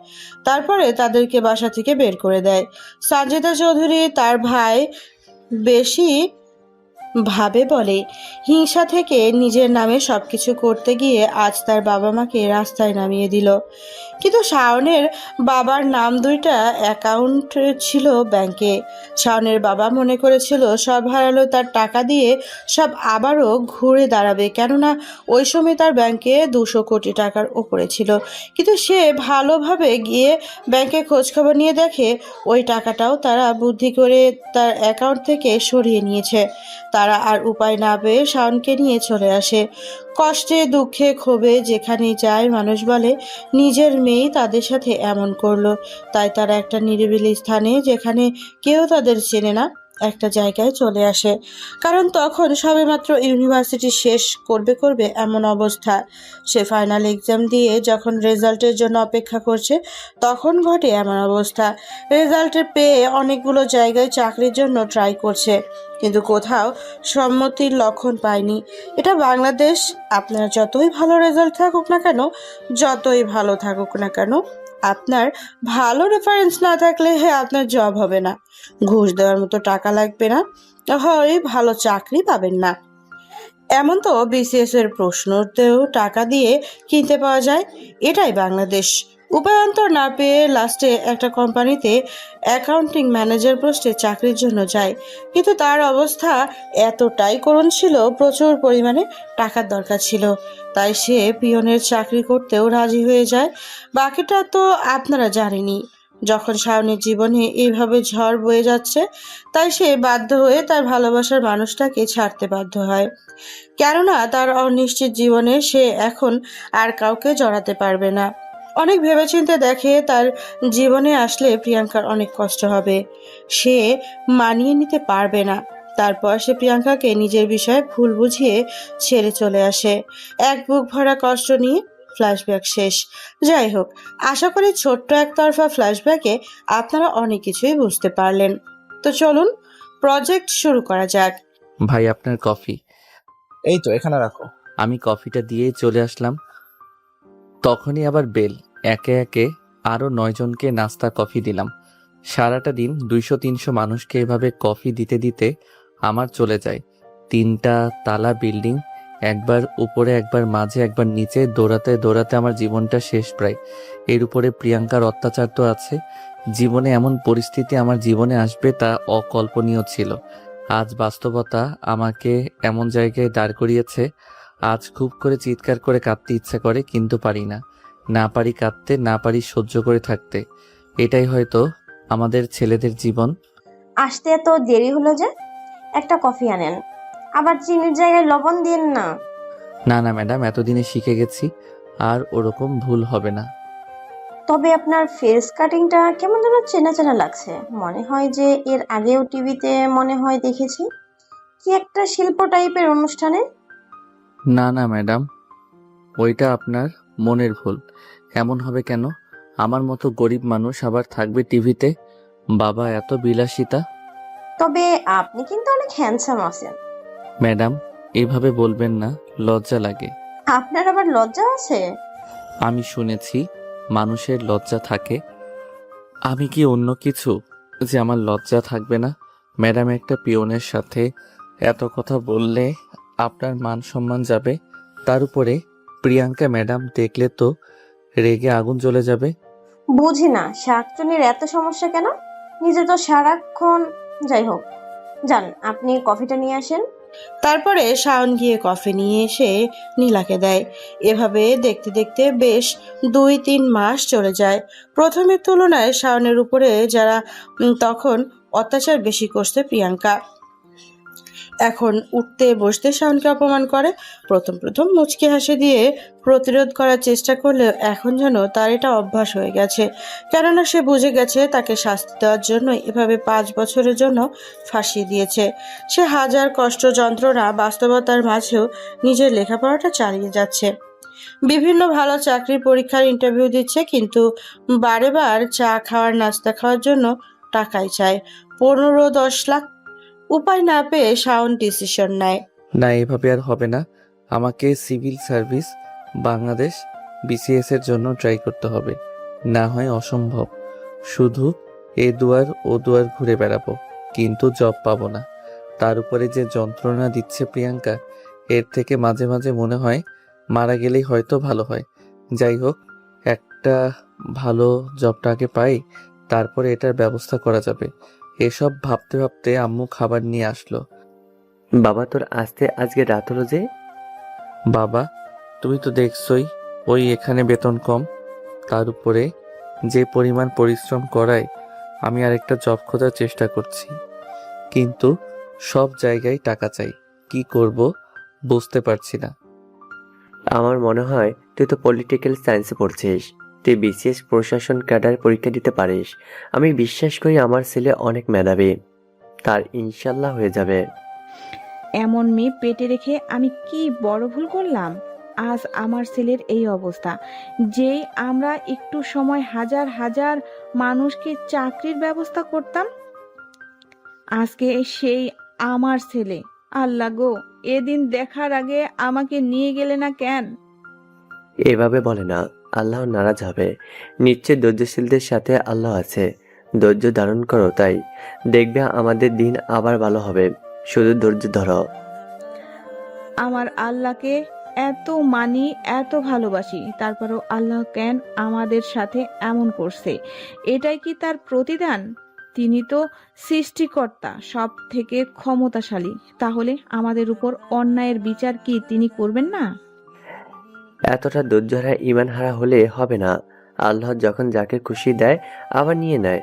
তারপরে তাদেরকে বাসা থেকে বের করে দেয়। সঞ্জিতা চৌধুরী তার ভাই বেশি ভাবে বলে হিংসা থেকে নিজের নামে সবকিছু করতে গিয়ে আজ তার বাবা মাকে রাস্তায় নামিয়ে দিল। কিন্তু শাওনের বাবার নাম 2টা অ্যাকাউন্ট ছিল ব্যাংকে। শাওনের বাবা মনে করেছিল সব হারালো তার টাকা দিয়ে সব আবারও ঘুরে দাঁড়াবে, কেননা ওই সময় তার ব্যাংকে 200 কোটি টাকার ওপরে ছিল। কিন্তু সে ভালোভাবে গিয়ে ব্যাংকে খোঁজখবর নিয়ে দেখে ওই টাকাটাও তারা বুদ্ধি করে তার অ্যাকাউন্ট থেকে সরিয়ে নিয়েছে। তারা আর উপায় না পেয়ে শাওনকে নিয়ে চলে আসে। কষ্টে দুঃখে ক্ষোভে যেখানেই যায় মানুষ বলে নিজের মেয়ে তাদের সাথে এমন করলো। তাই তারা একটা নিরিবিলি স্থানে, যেখানে কেউ তাদের চেনে না, একটা জায়গায় চলে আসে। কারণ তখন সবেমাত্র ইউনিভার্সিটি শেষ করবে এমন অবস্থা। সে ফাইনাল এক্সাম দিয়ে যখন রেজাল্টের জন্য অপেক্ষা করছে তখন ঘটে এমন অবস্থা। রেজাল্টের পেয়ে অনেকগুলো জায়গায় চাকরির জন্য ট্রাই করছে, কিন্তু কোথাও সম্মতির লক্ষণ পায়নি। এটা বাংলাদেশ। আপনার যতই ভালো রেজাল্ট থাকুক না কেন, যতই ভালো থাকুক না কেন, আপনার ভালো রেফারেন্স না থাকলে আপনার জব হবে না, ঘুষ দেওয়ার মতো টাকা লাগবে না, হয় ভালো চাকরি পাবেন না। এমন তো বিসিএস এর প্রশ্নতেও টাকা দিয়ে কিনতে পাওয়া যায়। এটাই বাংলাদেশ। উপায়ান্তর না পেয়ে লাস্টে একটা কোম্পানিতে অ্যাকাউন্টিং ম্যানেজার পোস্টে চাকরির জন্য যায়, কিন্তু তার অবস্থা এতটাই করুণ ছিল, প্রচুর পরিমাণে টাকার দরকার ছিল। তাই সে পিয়নের চাকরি করতেও রাজি হয়ে যায়। বাকিটা তো আপনারা জানেনই। যখন শাওনের জীবনে এইভাবে ঝড় বয়ে যাচ্ছে, তাই সে বাধ্য হয়ে তার ভালোবাসার মানুষটাকে ছাড়তে বাধ্য হয়, কেননা তার অনিশ্চিত জীবনে সে এখন আর কাউকে জড়াতে পারবে না। অনেক ভেবেচিন্তে দেখে তার জীবনে আসলে প্রিয়াঙ্কার অনেক কষ্ট হবে, সে মানিয়ে নিতে পারবে না। তারপর সে প্রিয়াঙ্কাকে নিজের বিষয়ে ভুল বুঝিয়ে ছেড়ে চলে আসে। এক বুক ভরা কষ্ট নিয়ে ফ্ল্যাশব্যাক শেষ। যাই হোক, আশা করি ছোট্ট একতরফা ফ্ল্যাশব্যাকে আপনারা অনেক কিছুই বুঝতে পারলেন। তো চলুন প্রজেক্ট শুরু করা যাক। ভাই আপনার কফি। এই তো এখানে রাখো। আমি কফিটা দিয়ে চলে আসলাম, তখনই আবার বেল। একে একে আরো 9 জনকে নাস্তা কফি দিলাম। সারাটা দিন 200-300 মানুষকে এভাবে কফি দিতে দিতে আমার চলে যায়। 3টা তালা বিল্ডিং, একবার উপরে একবার মাঝে একবার নিচে, দৌড়াতে দৌড়াতে আমার জীবনটা শেষ প্রায়। এর উপরে প্রিয়াঙ্কার অত্যাচার তো আছে। জীবনে এমন পরিস্থিতি আমার জীবনে আসবে তা অকল্পনীয় ছিল। আজ বাস্তবতা আমাকে এমন জায়গায় দাঁড় করিয়েছে, আজ খুব করে চিৎকার করে কাঁদতে ইচ্ছা করে, কিন্তু পারি না। না পারি কাঁদতে, না পারি সহ্য করে থাকতে। এটাই হয়তো আমাদের ছেলেদের জীবন। আসতে এত দেরি হলো যে? একটা কফি আনেন, আবার চিনির জায়গায় লবণ দিন না। না না ম্যাডাম, এতদিনে শিখে গেছি, আর ওরকম ভুল হবে না। তবে আপনার ফেস কাটিংটা কেমন যেন চেনা চেনা লাগছে, মনে হয় যে এর আগেও টিভিতে মনে হয় দেখেছি, কি একটা শিল্প টাইপের অনুষ্ঠানে। না না ম্যাডাম, ওইটা আপনার মনের ভুল। এমন হবে কেন? আমার মতো গরিব মানুষ আবার থাকবে টিভিতে? বাবা এত বিলাসিতা। তবে আপনি কিন্তু অনেক হ্যান্ডসাম আছেন। ম্যাডাম এইভাবে বলবেন না, লজ্জা লাগে। আপনার আবার লজ্জা আছে? আমি শুনেছি মানুষের লজ্জা থাকে। আমি কি অন্য কিছু যে আমার লজ্জা থাকবে না? ম্যাডাম, একটা পিয়নের সাথে এত কথা বললে আপনার মান সম্মান যাবে। তার উপরে প্রিয়াঙ্কা ম্যাডাম দেখলে তো রেগে আগুন জ্বলে যাবে। বুঝি না শাকচুনির এত সমস্যা কেন, নিজে তো সারাক্ষণ। যাই হোক, যান আপনি কফিটা নিয়ে আসেন। তারপরে শাওন গিয়ে কফি নিয়ে এসে নীলাকে দেয়। এভাবে দেখতে দেখতে বেশ 2-3 মাস চলে যায়। প্রথমের তুলনায় শাওনের উপরে যারা তখন অত্যাচার বেশি করছে প্রিয়াঙ্কা, এখন উঠতে বসতে শাওনকে অপমান করে। প্রথম প্রথম মুচকি হাসি দিয়ে প্রতিরোধ করার চেষ্টা করলেও এখন যেন তার এটা অভ্যাস হয়ে গেছে। কেননা সে বুঝে গেছে তাকে শাস্তি দেওয়ার জন্য এভাবে 5 বছরের জন্য ফাঁসিয়ে দিয়েছে। সে হাজার কষ্ট যন্ত্রণা বাস্তবতার মাঝেও নিজের লেখাপড়াটা চালিয়ে যাচ্ছে। বিভিন্ন ভালো চাকরির পরীক্ষার ইন্টারভিউ দিচ্ছে, কিন্তু বারেবার চা খাওয়ার নাস্তা খাওয়ার জন্য টাকাই চায়, 15-10 লাখ। উপায় না পেয়ে শাওন ডিসিশন নেয়। না, এভাবে আর হবে না। আমাকে সিভিল সার্ভিস বাংলাদেশ বিসিএস এর জন্য ট্রাই করতে হবে। না হয় অসম্ভব, শুধু এ দুয়ার ও দুয়ার ঘুরে বেড়াবো, কিন্তু জব পাবো না। তার উপরে যে যন্ত্রণা দিচ্ছে প্রিয়াঙ্কা, এর থেকে মাঝে মাঝে মনে হয় মারা গেলেই হয়তো ভালো হয়। যাই হোক, একটা ভালো জবটাকে পাই, তারপরে এটার ব্যবস্থা করা যাবে। এসব ভাবতে ভাবতে আম্মু খাবার নিয়ে আসলো। বাবা, তোর আসতে আজকে রাত হলো যে? বাবা, তুমি তো দেখছই ওই এখানে বেতন কম, তার উপরে যে পরিমাণ পরিশ্রম করায়। আমি আরেকটা জব খোঁজার চেষ্টা করছি, কিন্তু সব জায়গায় টাকা চাই। কি করব বুঝতে পারছি না। আমার মনে হয় তুই তো পলিটিক্যাল সায়েন্সে পড়ছিস, তুই বিসিএস প্রশাসন ক্যাডার পরীক্ষা দিতে পারিস। আমি বিশ্বাস করি আমার ছেলে অনেক মেধাবী, তার ইনশাল্লাহ হয়ে যাবে। এমন মেয়ে পেটে রেখে আমি কি বড় ভুল করলাম? আজ আমার ছেলের এই অবস্থা। যেই আমরা একটু সময় হাজার হাজার মানুষকে চাকরির ব্যবস্থা করতাম, আজকে সেই আমার ছেলে। আল্লাহ গো, এদিন দেখার আগে আমাকে নিয়ে গেলে না কেন? এভাবে বলে না, আল্লাহ নারাজ হবে। নিশ্চয় ধৈর্যশীলদের সাথে আল্লাহ আছে। ধৈর্য ধারণ করো, তাই দেখবে আমাদের দিন আবার ভালো হবে। শুধু ধৈর্য ধরো। আমার আল্লাহকে এত মানি, এত ভালোবাসি, তারপরও আল্লাহ কেন আমাদের সাথে এমন করছে? এটাই কি তার প্রতিদান? তিনি তো সৃষ্টিকর্তা, সব থেকে ক্ষমতাশালী। তাহলে আমাদের উপর অন্যায়ের বিচার কি তিনি করবেন না? এতটা ধৈর্য হারা ইমান হারা হলে হবে না। আল্লাহ যখন যাকে খুশি দেয় আবার নিয়ে নেয়,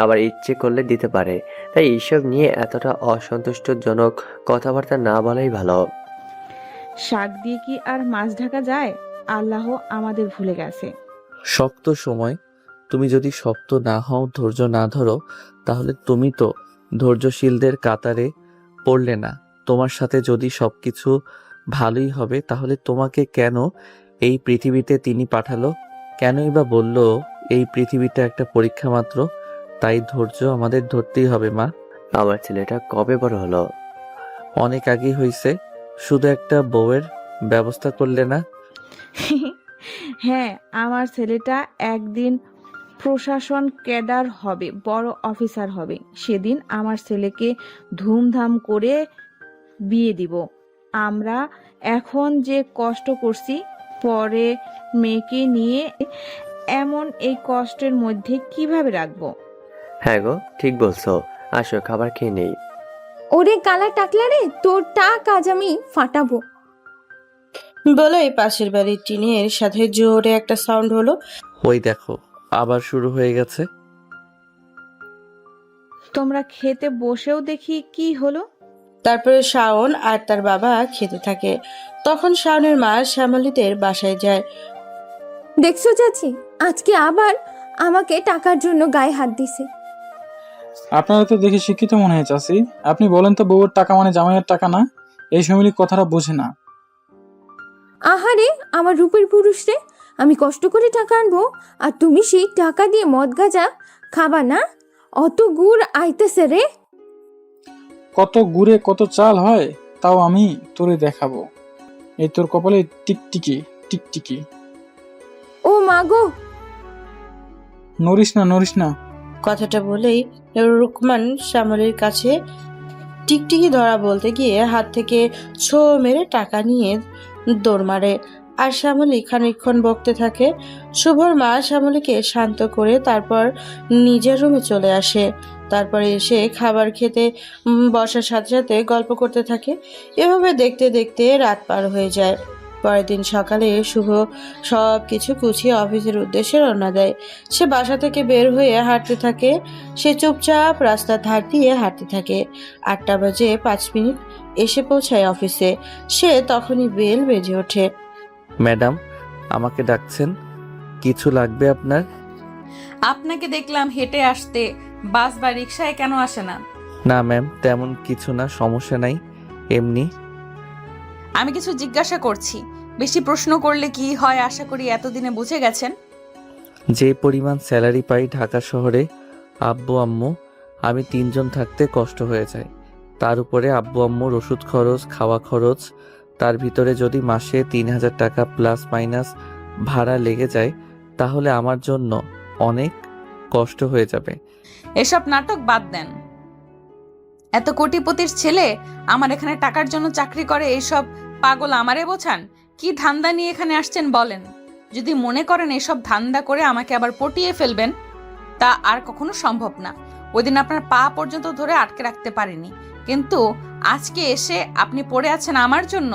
আবার ইচ্ছে করলে দিতে পারে। তাই এইসব নিয়ে এতটা অসন্তুষ্টজনক কথাবার্তা না বলাই ভালো। শাক দিয়ে কি আর মাছ ঢাকা যায়? আল্লাহ আমাদের ভুলে গেছে। শক্ত সময় তুমি যদি শক্ত না হও, ধৈর্য না ধরো, তাহলে তুমি তো ধৈর্যশীলদের কাতারে পড়লে না। তোমার সাথে যদি সবকিছু ভালোই হবে, তাহলে তোমাকে কেন এই পৃথিবীতে তিনি পাঠালো? কেনই বা বলল এই পৃথিবীটা একটা পরীক্ষা মাত্র? তাই ধৈর্য আমাদের ধরতেই হবে মা। আমার ছেলেটা কবে বড় হলো? অনেক আগেই হয়েছে, শুধু একটা বউয়ের ব্যবস্থা করলে না? হ্যাঁ, আমার ছেলেটা একদিন প্রশাসন ক্যাডার হবে, বড় অফিসার হবে। সেদিন আমার ছেলেকে ধুমধাম করে বিয়ে দিব। আমরা এখন যে কষ্ট করছি, পরে মেয়েকে নিয়ে এমন এই কষ্টের মধ্যে কিভাবে রাখবো? হ্যাঁ গো, ঠিক বলছো। আসো খাবার খেয়ে নেই। ওরে কালা টাকলা রে, তোর টাক আজ আমি ফাটাবো। বলেই পাশের বাড়ির টিনের সাথে জোরে একটা সাউন্ড হলো। ওই দেখো আবার শুরু হয়ে গেছে। তোমরা খেতে বসেও দেখি কি হলো। তারপরে শাওন আর তার বাবা খেতে থাকে। তখন শাওনের মা শ্যামলীদের বাসায় যায়। দেখছো চাচি, আজকে আবার আমাকে টাকার জন্য গায়ে হাত দিছে। আপনারা তো দেখে শিক্ষিত মনে হয় চাচি। আপনি বলেন তো, বউয়ের টাকা মানে জামাইয়ের টাকা না? এই শ্যামলী কথাটা বোঝে না। আহারে আমার রূপের পুরুষ রে, আমি কষ্ট করে টাকা আনবো আর তুমি সেই টাকা দিয়ে মদ গাঁজা খাবা না? অত গুড় আইতেছে রে। কত গুড়ে কত চাল হয় তাও আমি তোরে দেখাবো। এই তোর কপালে টিকটিকি টিকটিকি। ও মা গো, নড়িস না নড়িস না। কথাটা বলেই রুকমান শ্যামলীর কাছে টিকটিকি ধরা বলতে গিয়ে হাত থেকে ছো মেরে টাকা নিয়ে দৌড় মারে। আর শ্যামলী খানিকক্ষণ বকতে থাকে। শুভর মা শ্যামলীকে শান্ত করে তারপর নিজের রুমে চলে আসে। তারপরে এসে খাবার খেতে বসার সাথে সাথে গল্প করতে থাকে। এভাবে দেখতে দেখতে রাত পার হয়ে যায়। পরের দিন সকালে শুভ সব কিছু গুছিয়ে অফিসের উদ্দেশ্যে রওনা দেয়। সে বাসা থেকে বের হয়ে হাঁটতে থাকে। সে চুপচাপ রাস্তার ধার দিয়ে হাঁটতে থাকে। 8টা বাজে 5 মিনিট এসে পৌঁছায় অফিসে। সে তখনই বেল বেজে ওঠে। ম্যাডাম আমাকে ডাকছেন? কিছু লাগবে আপনার? আপনাকে দেখলাম হেঁটে আসতে, বাস বা রিক্সায় কেন আসে না? না ম্যাম, তেমন কিছু না, সমস্যা নাই, এমনি। আমি কিছু জিজ্ঞাসা করছি, বেশি প্রশ্ন করলে কি হয় আশা করি এতদিনে বুঝে গেছেন। যে পরিমাণ স্যালারি পাই ঢাকা শহরে, আব্বু আম্মু আমি 3 জন থাকতে কষ্ট হয়ে যায়। তার উপরে আব্বু আম্মুর ওষুধ খরচ, খাওয়া খরচ, তার ভিতরে যদি মাসে 3000 টাকা প্লাস মাইনাস ভাড়া লেগে যায় তাহলে আমার জন্য অনেক কষ্ট হয়ে যাবে। এসব নাটক বাদ দেন। এত কোটিপতির ছেলে আমার এখানে টাকার জন্য চাকরি করে, এইসব পাগল আমারে বোঝান? কি ধান্দা নিয়ে এখানে আসছেন বলেন? যদি মনে করেন এসব ধান্দা করে আমাকে আবার পটিয়ে ফেলবেন, তা আর কখনো সম্ভব না। ওই দিন আপনার পা পর্যন্ত ধরে আটকে রাখতে পারিনি, কিন্তু আজকে এসে আপনি পড়ে আছেন আমার জন্য।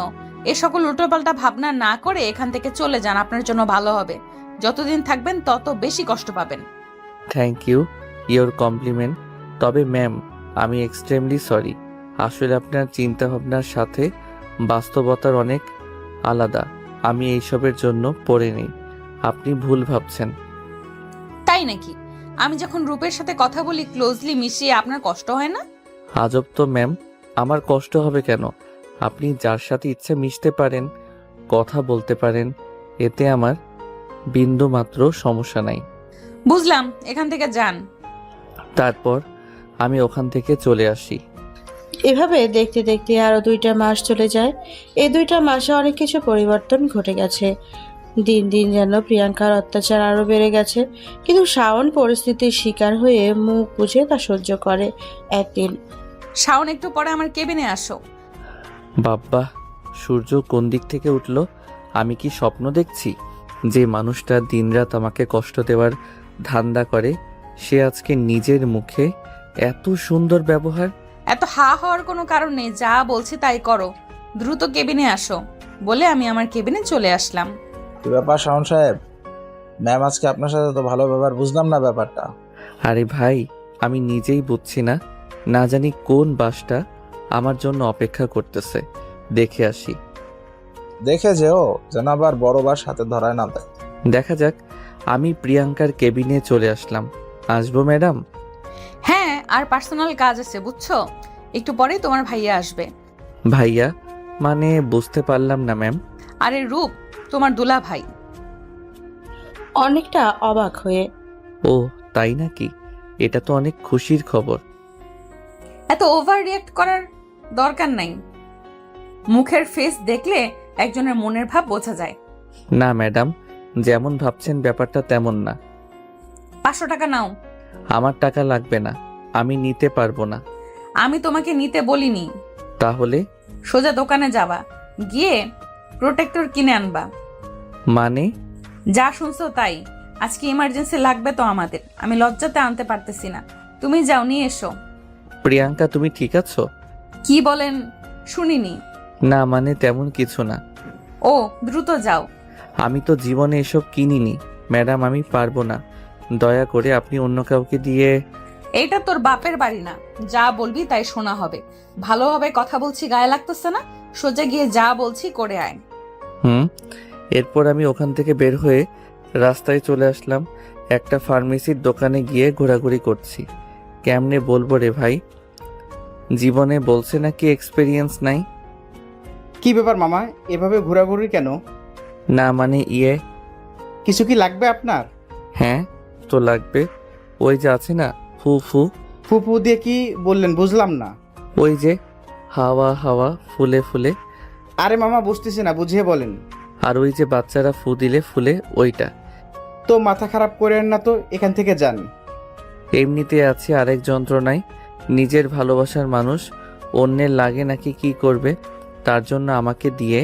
এ সকল উল্টোপাল্টা ভাবনা না করে এখান থেকে চলে যান, আপনার জন্য ভালো হবে। যতদিন থাকবেন তত বেশি কষ্ট পাবেন। Thank you your compliment. তবে ম্যাম আমি এক্সট্রিমলি সরি। আসলে আপনার চিন্তা ভাবনার সাথে বাস্তবতার অনেক আলাদা। আমি এইসবের জন্য পড়ে নেই, আপনি ভুল ভাবছেন। তাই নাকি? আমি যখন রূপের সাথে কথা বলি ক্লোজলি মিশিয়ে, আপনার কষ্ট হয় না? আজব তো ম্যাম, আমার কষ্ট হবে কেন? আপনি যার সাথে ইচ্ছে মিশতে পারেন, কথা বলতে পারেন, এতে আমার বিন্দু মাত্র সমস্যা নাই। বুঝলাম, এখান থেকে যান। তারপর আমি ওখান থেকে চলে আসি। এভাবে দেখতে দেখতে আরো 2টা মাস চলে যায়। এই 2টা মাসে অনেক কিছু পরিবর্তন ঘটে গেছে। দিন দিন যেন প্রিয়াঙ্কার অত্যাচার আরো বেড়ে গেছে। কিন্তু শাওন পরিস্থিতির শিকার হয়ে মুখ বুঝে তা সহ্য করে। একদিন শাওন, একটু পরে আমার কেবিনে আসো। বাব্বা, সূর্য কোন দিক থেকে উঠল? আমি কি স্বপ্ন দেখছি? যে মানুষটা দিনরাত আমাকে কষ্ট দেওয়ার ধান্দা করে, সে আজকে নিজের মুখে এত সুন্দর ব্যবহার। এত হা হওয়ার কোনো কারণ নেই, যা বলছি তাই করো। দ্রুত কেবিনে আসো বলে আমি আমার কেবিনে চলে আসলাম। কি ব্যাপার শাওন সাহেব? ম্যাম আজকে আপনার সাথে তো ভালো ব্যবহার, বুঝলাম না ব্যাপারটা। আরে ভাই, আমি নিজেই বুঝছি না, না জানি কোন বাসটা আমার জন্য অপেক্ষা করতেছে। দেখে আসি। দেখে যেও যেন আবার বড় বাস হাতে ধরায় না দেয়। দেখা যাক। আমি প্রিয়াঙ্কার কেবিনে চলে আসলাম। আসবো ম্যাডাম? হ্যাঁ, আর পার্সোনাল কাজ আছে বুঝছো, একটু পরেই তোমার ভাইয়া আসবে। ভাইয়া মানে বুঝতে পারলাম না ম্যাম। আরে রূপ, তোমার দুলা ভাই। অনেকটা অবাক হয়ে, ও তাই নাকি? এটা তো অনেক খুশির খবর। এত ওভার রিয়াক্ট করার দরকার নাই। মুখের ফেস দেখলে একজনের মনের ভাব বোঝা যায়। না ম্যাডাম, যেমন ভাবছেন ব্যাপারটা তেমন না। 500 টাকা নাও। আমার টাকা লাগবে না, আমি নিতে পারবো না। আমি তোমাকে নিতে বলিনি। তাহলে? সোজা দোকানে যাবা, গিয়ে প্রোটেক্টর কিনে আনবা। মানে? যা শুনছো তাই। আজকে ইমার্জেন্সি লাগবে তো আমাদের, আমি লজ্জাতে আনতে পারতেছি না। তুমি যাও, নিয়ে এসো। প্রিয়াঙ্কা তুমি ঠিক আছো? কি বলেন শুনিনি। না মানে তেমন কিছু না। ও দ্রুত যাও। আমি তো জীবনে এসব কিনিনি ম্যাডাম, আমি পারবো না। দয়া করে আপনি অন্য কাউকে দিয়ে। এইটা তোর বাপের বাড়ি না, যা বলবি তাই শোনা হবে। ভালোভাবে কথা বলছি, গায়ে লাগতেছে না? সোজা গিয়ে যা বলছি করে আয়। এরপর আমি ওখান থেকে বের হয়ে রাস্তায় চলে আসলাম। একটা ফার্মেসির দোকানে গিয়ে ঘোরাঘুরি করছি। কেমনে বলবো রে ভাই, জীবনে বলছে নাকি এক্সপেরিয়েন্স নাই। কি ব্যাপার মামা, এভাবে ঘোরাঘুরি কেন? না মানে কিছু কি লাগবে আপনার? হ্যাঁ তো লাগবে। ওই যে আছে না ফু ফু। ফুপু দিয়ে কি বললেন বুঝলাম না। ওই যে হাওয়া হাওয়া ফুলে ফুলে। আরে মামা বুঝতেছি না, বুঝিয়ে বলেন। আর ওই যে বাচ্চারা ফু দিলে ফুলে ওইটা। তো মাথা খারাপ করেন না তো, এখান থেকে যান। এমনিতে আছে আরেক যন্ত্রণায়। নিজের ভালোবাসার মানুষ অন্যের লাগে নাকি কি করবে, তার জন্য আমাকে দিয়ে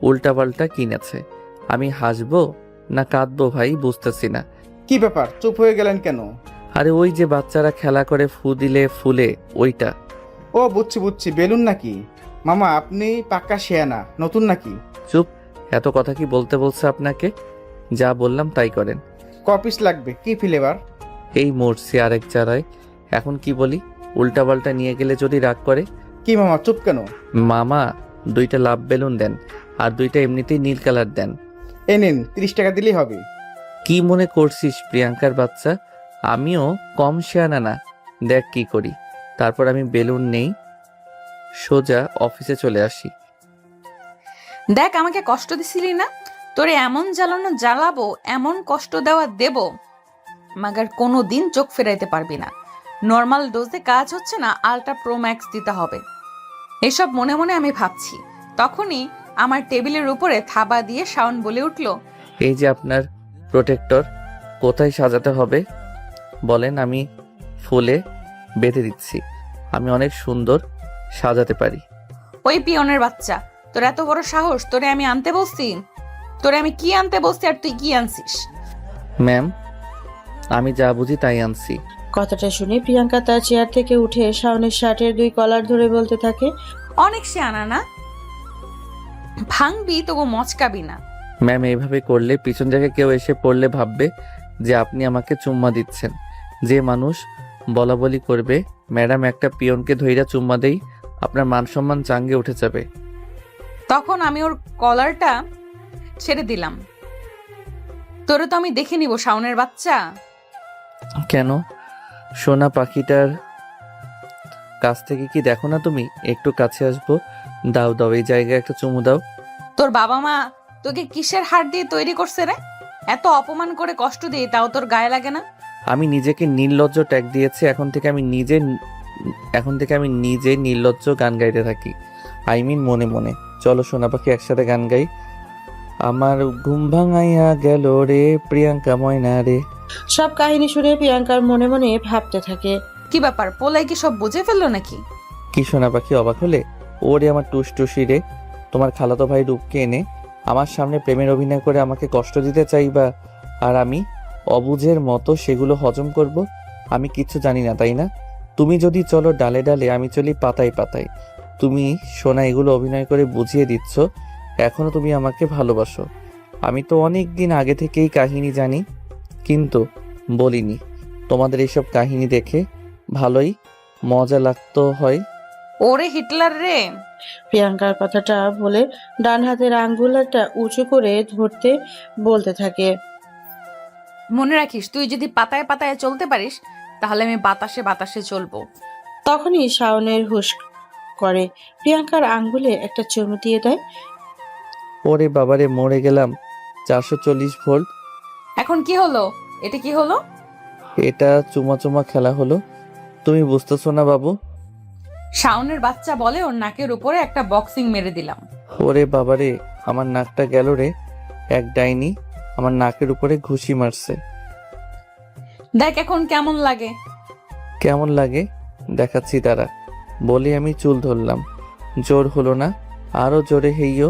উল্টাপাল্টা কিনেছে। আমি হাসবো না কাঁদবো ভাই বুঝতেছি না। কি ব্যাপার, চুপ হয়ে গেলেন কেন? আরে ওই যে বাচ্চারা খেলা করে ফু দিলে ফুলে ওইটা। ও বুঝছি বুঝছি, বেলুন নাকি? মামা আপনি পাক্কা শেয়ানা, নতুন নাকি? চুপ, এত কথা কি বলতে বলছে আপনাকে? যা বললাম তাই করেন। কপিস লাগবে, কি ফ্লেভার? এই মরছি আরেক চারায়। এখন কি বলি? উল্টাপাল্টা নিয়ে গেলে যদি রাগ করে। কি মামা চুপ কেন? মামা 2টা লাভ বেলুন দেন, আর 2টা এমনিতেই নীল কালার দেন। এই নিন, 30 টাকা দিলেই হবে। কি মনে করছিস প্রিয়াঙ্কার বাচ্চা? আমিও কম শেয়ানা না, দেখ কি করি। তারপর আমি বেলুন নেই, সোজা অফিসে চলে আসি। দেখ আমাকে কষ্ট দিছিলি না, তোরে এমন জ্বালানো জ্বালাবো, এমন কষ্ট দেওয়া দেব, মাগার কোনো দিন চোখ ফেরাইতে পারবি না। নর্মাল ডোজে কাজ হচ্ছে না, আলট্রা প্রো ম্যাক্স দিতে হবে। এসব মনে মনে আমি ভাবছি, তখনই আমার টেবিলের উপরে থাবা দিয়ে শাওন বলে উঠল, এই যে আপনার প্রোটেক্টর, কোথায় সাজাতে হবে বলেন, আমি ফুলে বেঁধে দিচ্ছি। আমি অনেক সুন্দর সাজাতে পারি। ওই পিয়নের বাচ্চা, তোর এত বড় সাহস! তোরে আমি আনতে বলছি? তোরে আমি কি আনতে বলছি আর তুই কি আনছিস? ম্যাম আমি যা বুঝি তাই আনছি। কথাটা শুনে প্রিয়াঙ্কা তার চেয়ার থেকে উঠে শাওনের শার্টের 2 কলার ধরে বলতে থাকে, অনেক সে আনা না, ভাঙবি তবু মচকাবি না। ম্যাম এইভাবে করলে পিছন থেকে কেউ এসে পড়লে ভাববে যে আপনি আমাকে চুম্মা দিচ্ছেন। যে মানুষ বলা বলি করবে ম্যাডাম একটা পিয়নকে ধইরা চুম্মা দেই, আপনার মান সম্মান চাঙ্গে উঠে যাবে। তখন আমি ওর কলারটা ছেড়ে দিলাম। তোরে তো আমি দেখে নিব শাওনের বাচ্চা। কেন? সোনা পাখিটার কাছ থেকে কি দেখো না তুমি? একটু কাছে আসবো, দাও দাও, এই জায়গায় একটা চুমু দাও। তোর বাবা মা তোকে কিসের হাড় দিয়ে তৈরি করছে রে? এত অপমান করে কষ্ট দিয়ে তাও তোর গায়ে লাগে না? আমি নিজেকে নির্লজ্জ ট্যাগ দিয়েছি। এখন থেকে আমি নিজে নির্লজ্জ গান গাইতে থাকি। আই মিন মনে মনে। চলো সোনা পাখি একসাথে গান গাই। আমার ঘুম ভাঙাইয়া গেল রে প্রিয়াঙ্কা ময়না রে। সব কাহিনী শুনে প্রিয়াঙ্কার মনে মনে ভাবতে থাকে, কি ব্যাপার, পোলাই কি সব বুঝে ফেললো নাকি? কি সোনা পাখি অবাক হলে? ওরে আমার টুসটুসি রে, তোমার খালাতো ভাই রূপকে এনে আমার সামনে প্রেমের অভিনয় করে আমাকে কষ্ট দিতে চাইবা, আর আমি অবুঝের মতো সেগুলো হজম করব? আমি কিচ্ছু জানি না তাই না? তুমি যদি চলো ডালে ডালে, আমি চলি পাতায় পাতায়। তুমি সোনা এগুলো অভিনয় করে বুঝিয়ে দিচ্ছ এখনো তুমি আমাকে ভালোবাসো। আমি তো অনেক দিন আগে থেকেই কাহিনী জানি, কিন্তু বলিনি। তোমাদের এইসব কাহিনী দেখে ভালোই মজা লাগতো হয়। ওরে হিটলার রে! প্রিয়াঙ্কার কথাটা বলে ডান হাতের আঙ্গুলটা উঁচু করে ধরতে বলতে থাকে, মনে রাখিস, তুই যদি পাতায় পাতায় চলতে পারিস তাহলে আমি বাতাসে বাতাসে চলবো। তখনই শাওনের হুশ করে প্রিয়াঙ্কার আঙ্গুলে একটা চুমু দিয়ে দেয়। ওরে বাবারে, মরে গেলাম। 440 ভোল্ট। এখন কি হলো? এটা কি হলো? এটা চুমা চুমা খেলা হলো। তুমি বুঝতেছো না বাবু? শাওনের বাচ্চা বলে ওর নাকের উপরে একটা বক্সিং মেরে দিলাম। ওরে বাবারে, আমার নাকটা গেল রে। এক ডাইনি আমার নাকের উপরে ঘুষি মারছে। দেখ এখন কেমন লাগে। কেমন লাগে দেখাচ্ছি তারা। বলে আমি চুল ধরলাম। জোর হলো না, আরো জোরে হেইও।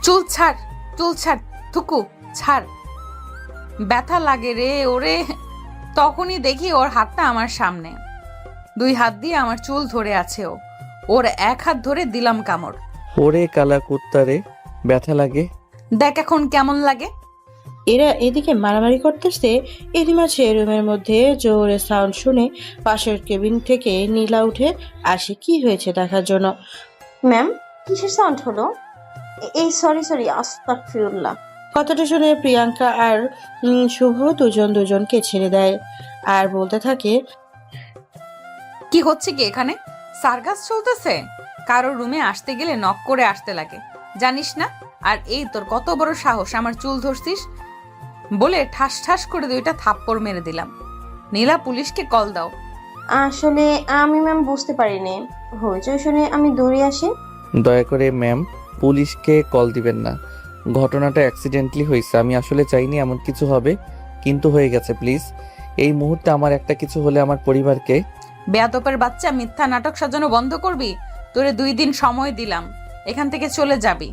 চুল ছাড়, চুল ছাড়, থুকু ছাড়, ব্যথা লাগে রে ওরে। তখনই দেখি ওর হাতটা আমার সামনে, 2 হাত দিয়ে আমার চুল ধরে আছে। ওর এক হাত ধরে দিলাম কামড়। ওরে কালা কুত্তারে, ব্যথা লাগে। দেখ এখন কেমন লাগে। এরা এদিকে মারামারি করতেছে, এরই মাঝে রুমের মধ্যে জোরে সাউন্ড শুনে পাশের কেবিন থেকে নীলা উঠে আসে কি হয়েছে দেখার জন্য। ম্যাম, কিসের সাউন্ড হলো? এই সরি আস্তাগফিরুল্লাহ। কথাটা শুনে প্রিয়াঙ্কা আর শুভ দুজনকে ছেড়ে দেয় আর বলতে থাকে, কি হচ্ছে কি এখানে? সার্কাস চলতেছে? কারো রুমে আসতে গেলে নক করে আসতে লাগে, জানিস না? আর এই তোর কত বড় সাহস আমার চুল ধরছিস? বলে ঠাস ঠাস করে 2টা থাপ্পড় মেরে দিলাম। নীলা, পুলিশকে কল দাও। আসলে আমি ম্যাম বুঝতে পারিনি, হইচই শুনে আমি দৌড়ে আসি। দয়া করে ম্যাম, পুলিশকে কল দিবেন না। ঘটনাটা অ্যাক্সিডেন্টলি হয়েছে। আমি আসলে চাইনি এমন কিছু হবে, কিন্তু হয়ে গেছে। প্লিজ, এই মুহূর্তে আমার একটা কিছু হলে আমার পরিবারকে। বেয়াদপের বাচ্চা, মিথ্যা নাটক সাজানো বন্ধ করবি? তোরে 2 দিন সময় দিলাম, এখান থেকে চলে যাবি।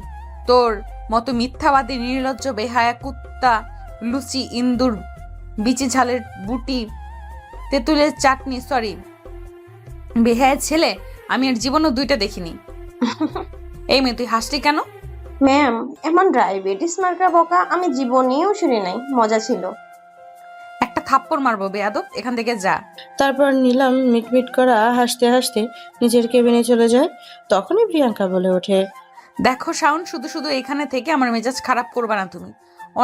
তোর মতো মিথ্যাবাদী, নির্লজ্জ, বেহায়া কুত্তা, লুচি, ইন্দুর, বিচি ঝালের বুটি, তেঁতুলের চাটনি, সরি বেহায়া ছেলে আমি আর জীবনও 2টা দেখিনি। এই মেয়ে, তুই হাসলি কেন? ম্যাম, এমন ডায়াবেটিস মার্কা বকা আমি জীবনেও শুনি নাই, মজা ছিল। একটা থাপ্পড় মারবো বেয়াদব, এখান থেকে যা। তারপর নীলাম মিটমিট করা হাসতে হাসতে নিজের কেবিনে চলে যায়। তখনই প্রিয়াঙ্কা বলে ওঠে, দেখো শাওন, শুধু শুধু এখানে থেকে আমার মেজাজ খারাপ করবা না তুমি।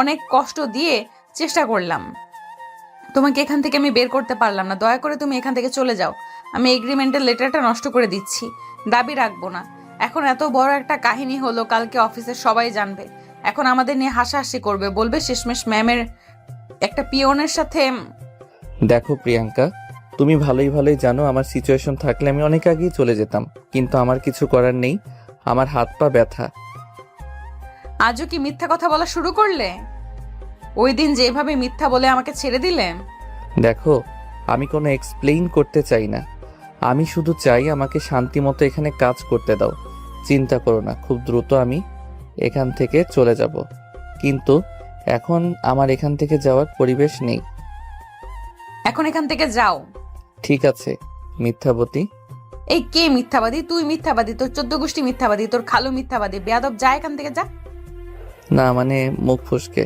অনেক কষ্ট দিয়ে চেষ্টা করলাম, তোমাকে এখান থেকে আমি বের করতে পারলাম না। দয়া করে তুমি এখান থেকে চলে যাও। আমি এগ্রিমেন্টের লেটারটা নষ্ট করে দিচ্ছি, দাবি রাখবো না। এখন এত বড় একটা কাহিনী হলো, কালকে অফিসের সবাই জানবে। এখন আমাদের নিয়ে হাসাহাসি করবে, বলবে শেষমেশ ম্যামের একটা পিয়নের সাথে। দেখো প্রিয়াঙ্কা, তুমি ভালোই জানো আমার সিচুয়েশন থাকলে আমি অনেক আগেই চলে যেতাম, কিন্তু আমার কিছু করার নেই। আমার হাত পা ব্যথা। আজও কি মিথ্যা কথা বলা শুরু করলে? ওই দিন যেভাবে মিথ্যা বলে আমাকে ছেড়ে দিলে। দেখো, আমি কোনো এক্সপ্লেইন করতে চাই না। আমি শুধু চাই আমাকে শান্তি মতো এখানে কাজ করতে দাও। চিন্তা করো না, খুব দ্রুত আমি এখান থেকে চলে যাব। কিন্তু এখন আমার এখান থেকে যাওয়ার পরিবেশ নেই। এখন এখান থেকে যাও। ঠিক আছে মিথ্যাবতী। এই কে মিথ্যাবাদী? তুই মিথ্যাবাদী, তোর 14 গোষ্ঠী মিথ্যাবাদী, তোর খালু মিথ্যাবাদী। বেয়াদব, যা এখান থেকে যা। না মানে মুখ ফসকে।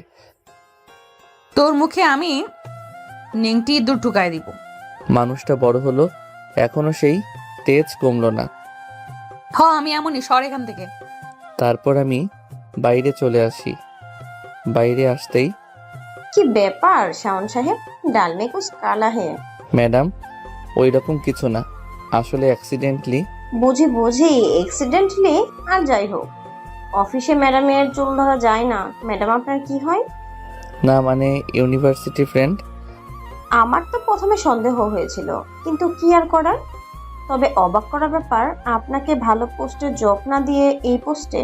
তোর মুখে আমি নেংটি ইঁদুর ঢুকায় দিব। মানুষটা বড় হলো, এখনো সেই তেজ কমলো না। আমি এমনই, সর এখান থেকে। তারপর আমি বাইরে চলে আসি। বাইরে আসতেই, কি ব্যাপার শাওন সাহেব, ডাল মে কুছ কালা হে? ম্যাডাম ওই রকম কিছু না, আসলে অ্যাক্সিডেন্টলি। বুঝি এক্সিডেন্টলি। আর যাই হোক, অফিসে ম্যাডামের চুল ধরা যায় না। ম্যাডাম আপনার কি হয়? না মানে ইউনিভার্সিটি ফ্রেন্ড। আমার তো প্রথমে সন্দেহ হয়েছিল, কিন্তু কি আর করার। তবে অবাক করার ব্যাপার, আপনাকে ভালো পোস্টে জব না দিয়ে এই পোস্টে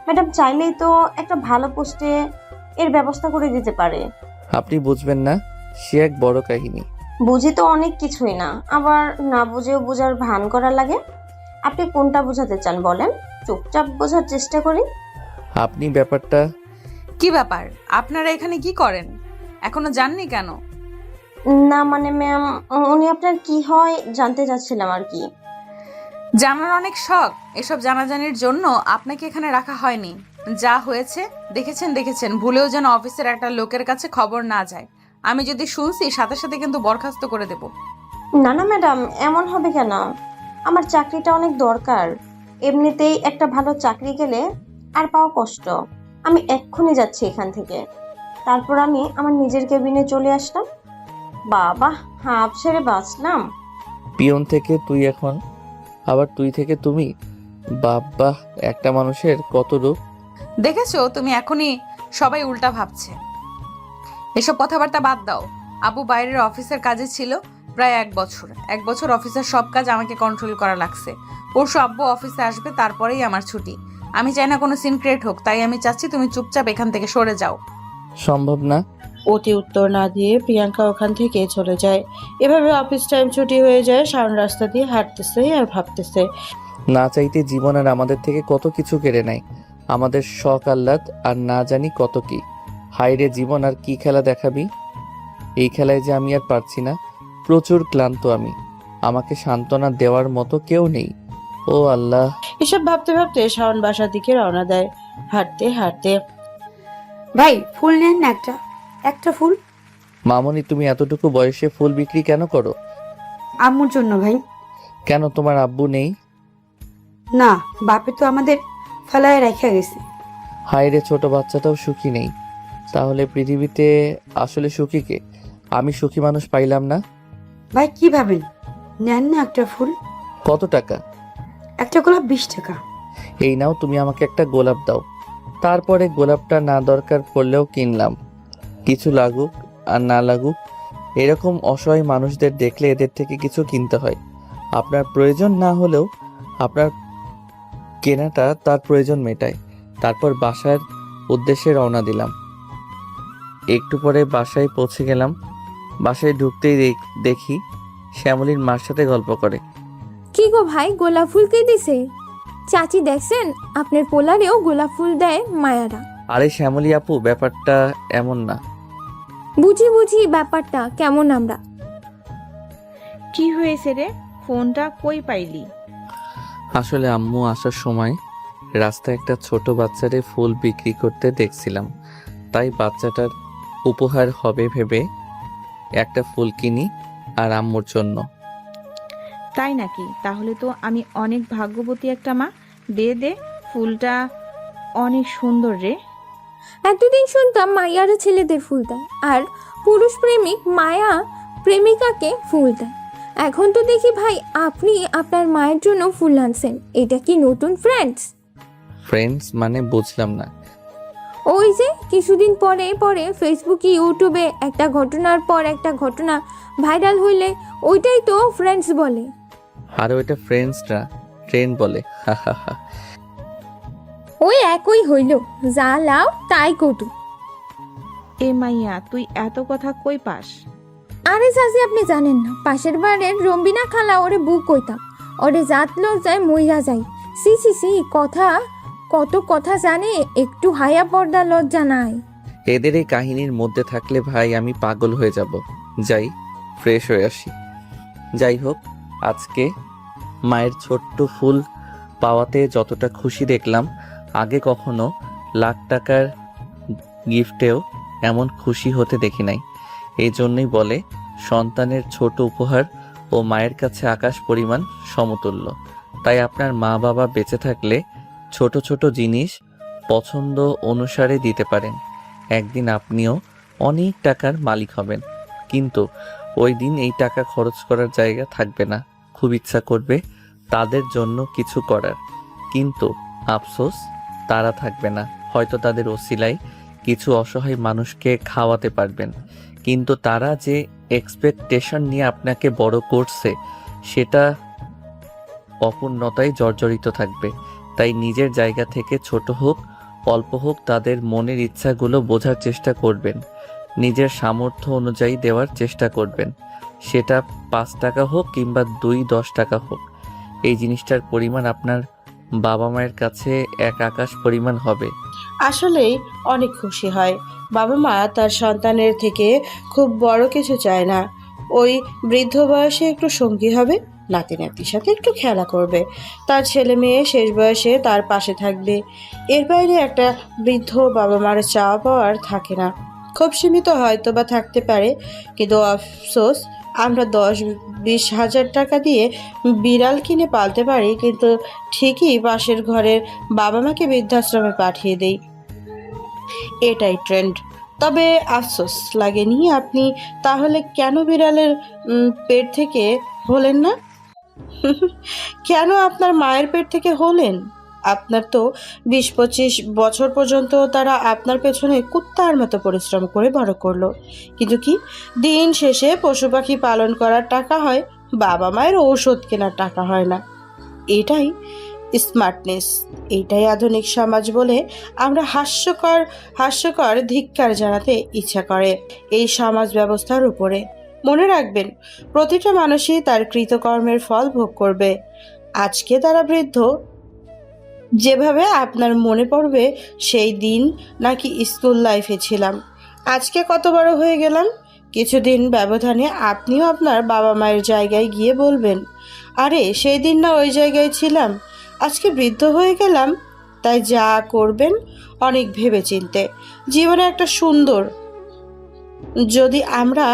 ম্যাডাম চাইলেই তো একটা ভালো পোস্টে এর ব্যবস্থা করে দিতে পারে। আপনি বুঝবেন না, সে এক বড় কাহিনী। বুঝি তো অনেক কিছুই না, আবার না বুঝেও বোঝার ভান করা লাগে। আপনি কোনটা বোঝাতে চান বলেন, চুপচাপ বোঝার চেষ্টা করি। আপনি ব্যাপারটা। কি ব্যাপার? আপনারা এখানে কি করেন? এখনো জাননি কেন? না মানে ম্যাম, উনি আপনার কি হয় জানতে চাচ্ছিলাম আর কি। জানার অনেক শখ। এসব জানাজানির জন্য আপনাকে এখানে রাখা হয়নি। যা হয়েছে দেখেছেন। ভুলেও যেন অফিসের একটা লোকের কাছে খবর না যায়। আমি যদি শুনছি সাথে সাথে কিন্তু বরখাস্ত করে দেব। না ম্যাডাম, এমন হবে কেন? আমার চাকরিটা অনেক দরকার। এমনিতেই একটা ভালো চাকরি গেলে আর পাওয়া কষ্ট। আমি এক্ষুনি যাচ্ছি এখান থেকে। তারপর আমি আমার নিজের কেবিনে চলে আসলাম। বাবা, হাঁপ ছেড়ে বাঁচলাম। পিয়ন থেকে তুই এখন, আবার তুই থেকে তুমি। বাবা, একটা মানুষের কত রূপ। দেখেছো, তুমি এখনই সবাই উল্টা ভাবছে। এসব কথাবার্তা বাদ দাও। আবু বাইরের অফিসের কাজে ছিল প্রায় 1 বছর অফিসের সব কাজ আমাকে কন্ট্রোল করা লাগছে। পরশু আব্বু অফিসে আসবে, তারপরেই আমার ছুটি। আমি চাই না কোনো সিন ক্রিয়েট হোক, তাই আমি চাচ্ছি তুমি চুপচাপ এখান থেকে সরে যাও। সম্ভব না। অতি উত্তর না দিয়ে প্রিয়াঙ্কা ওখান থেকে চলে যায়। এভাবে অফিস টাইম ছুটি হয়ে যায়। শাওন রাস্তা দিয়ে হাঁটতেছে আর ভাবতেছে, না চাইতে জীবন আর আমাদের থেকে কত কিছু কেড়ে নেয়, আমাদের শখ আহ্লাদ, আর না জানি কত কি। হায়রে জীবন, আর কি খেলা দেখাবি? এই খেলায় যে আমি আর পারছি না। প্রচুর ক্লান্ত আমি। আমাকে সান্ত্বনা দেওয়ার মতো কেউ নেই। ও আল্লাহ। এসব ভাবতে ভাবতে শাওন বাসার দিকে রওনা দেয়। হাঁটতে হাঁটতে ভাই ফুল নেন না একটা, একটা ফুল। মামনি, তুমি এতটুকু বয়সে ফুল বিক্রি কেন করো? আম্মুর জন্য ভাই। কেন, তোমার আব্বু নেই? না, বাপে তো আমাদের ফেলায় রেখে গেছে। হায় রে, ছোট বাচ্চাটাও সুখী নেই। তাহলে পৃথিবীতে আসলে সুখী কে? আমি সুখী মানুষ পাইলাম না। ভাই কি ভাবেন, নেন না একটা ফুল। কত টাকা? একটা গোলাপ 20 টাকা। এই নাও, তুমি আমাকে একটা গোলাপ দাও। তারপরে গোলাপটা না দরকার পড়লেও কিনলাম। কিছু লাগুক আর না লাগুক, এরকম অসহায় মানুষদের দেখলে এদের থেকে কিছু কিনতে হয়। আপনার প্রয়োজন না হলেও আপনার কেনাটা তার প্রয়োজন মেটায়। তারপর বাসার উদ্দেশ্যে রওনা দিলাম। একটু পরে বাসায় পৌঁছে গেলাম। বাসায় ঢুকতেই দেখি শ্যামলীর মার সাথে গল্প করে। কি গো ভাই, গোলাপ ফুল কে দিছে? চাচি দেখছেন, আপনার পোলারেও গোলাপ ফুল দেয় মায়ারা। আরে শ্যামলী আপু, ব্যাপারটা এমন না। বুঝি বুঝি ব্যাপারটা কেমন আমরা। কি হয়েছে রে, ফোনটা কই পাইলি? আসলে আম্মু আসার সময় রাস্তায় একটা ছোট বাচ্চারে ফুল বিক্রি করতে দেখছিলাম, তাই বাচ্চাটার উপহার হবে ভেবে একটা ফুল কিনি আর আম্মুর জন্য। তাই নাকি? তাহলে তো আমি অনেক ভাগ্যবতী একটা মা। দে দে, ফুলটা অনেক সুন্দর রে। এতদিন শুনতাম মায়ারা ছেলেদের ফুল দেয় আর পুরুষ প্রেমিক মায়া প্রেমিকাকে ফুল দেয়। এখন তো দেখি ভাই আপনি আপনার মায়ের জন্য ফুল আনছেন। এটা কি নতুন ফ্রেন্ডস? ফ্রেন্ডস মানে বুঝলাম না। ওই যে কিছুদিন পরে পরে ফেসবুকে ইউটিউবে একটা ঘটনার পর একটা ঘটনা ভাইরাল হইলে ওইটাই তো ফ্রেন্ডস বলে। আর ওইটা ফ্রেন্ডস না, ট্রেন্ড বলে। ওই একই হইল, যা লাও তাই কটু। এ মাইয়া, তুই এত কথা কই পাস? আরে চাচি, আপনি জানেন না, পাশের বাড়ির রম্বিনা খালা ওরে বুক কইতাম, ওরে জাত লজ্জায় মইরা যাই। সি সি সি, কত কথা জানে, একটু হায়া পর্দা লজ্জা নাই। এদের এই কাহিনীর মধ্যে থাকলে ভাই আমি পাগল হয়ে যাব। যাই, ফ্রেশ হয়ে আসি। যাই হোক, আজকে মায়ের ছোট্ট ফুল পাওয়াতে যতটা খুশি দেখলাম, আগে কখনো লাখ টাকার গিফটেও এমন খুশি হতে দেখি নাই। এই জন্যই বলে সন্তানের ছোট উপহার ও মায়ের কাছে আকাশ পরিমাণ সমতুল্য। তাই আপনার মা বাবা বেঁচে থাকলে ছোট ছোট জিনিস পছন্দ অনুসারে দিতে পারেন। একদিন আপনিও অনেক টাকার মালিক হবেন, কিন্তু ওই দিন এই টাকা খরচ করার জায়গা থাকবে না। খুব ইচ্ছা করবে তাদের জন্য কিছু করার, কিন্তু আফসোস তারা থাকবে না। হয়তো তাদের ওসিলায় কিছু অসহায় মানুষকে খাওয়াতে পারবেন, কিন্তু তারা যে এক্সপেকটেশন নিয়ে আপনাকে বড় করছে সেটা অপূর্ণতায় জর্জরিত থাকবে। তাই নিজের জায়গা থেকে ছোট হোক অল্প হোক তাদের মনের ইচ্ছাগুলো বোঝার চেষ্টা করবেন, নিজের সামর্থ্য অনুযায়ী দেওয়ার চেষ্টা করবেন। সেটা 5 টাকা হোক কিংবা 2-10 টাকা হোক, এই জিনিসটার পরিমাণ আপনার বাবা মায়ের কাছে এক আকাশ পরিমাণ হবে। আসলেই অনেক খুশি হয়। বাবা মা তার সন্তানের থেকে খুব বড় কিছু চায় না। ওই বৃদ্ধ বয়সে একটু সঙ্গী হবে, নাতি নাতির সাথে একটু খেলা করবে, তার ছেলে মেয়ে শেষ বয়সে তার পাশে থাকবে। এর বাইরে একটা বৃদ্ধ বাবা মার চাওয়া পাওয়ার থাকে না। খুব সীমিত হয়তো বা থাকতে পারে, কিন্তু আফসোস আমরা 10-20 হাজার টাকা দিয়ে বিড়াল কিনে পালতে পারি, কিন্তু ঠিকই পাশের ঘরের বাবা মাকে বৃদ্ধাশ্রমে পাঠিয়ে দেই। এটাই ট্রেন্ড। তবে আফসোস লাগেনি? আপনি তাহলে কেন বিড়ালের পেট থেকে হলেন না? কেন আপনার মায়ের পেট থেকে হলেন? আপনার তো 20-25 বছর পর্যন্ত তারা আপনার পেছনে কুত্তার মতো পরিশ্রম করে বড় করলো, কিন্তু কি দিন শেষে পশু পাখি পালন করার টাকা হয়, বাবা মায়ের ঔষধ কেনার টাকা হয় না। এটাই স্মার্টনেস, এটাই আধুনিক সমাজ বলে আমরা হাস্যকর ধিক্কার জানাতে ইচ্ছা করে এই সমাজ ব্যবস্থার উপরে। মনে রাখবেন, প্রতিটা মানুষই তার কৃতকর্মের ফল ভোগ করবে। আজকে তারা বৃদ্ধ, যেভাবে আপনার মনে পড়বে সেই দিন নাকি স্কুল লাইফে ছিলাম, আজকে কত বড় হয়ে গেলাম, কিছুদিন ব্যবধানে আপনিও আপনার বাবা মায়ের জায়গায় গিয়ে বলবেন, আরে সেই দিন না ওই জায়গায় ছিলাম, আজকে বৃদ্ধ হয়ে গেলাম। তাই যা করবেন অনেক ভেবেচিন্তে, জীবনে একটা সুন্দর যদি আমরা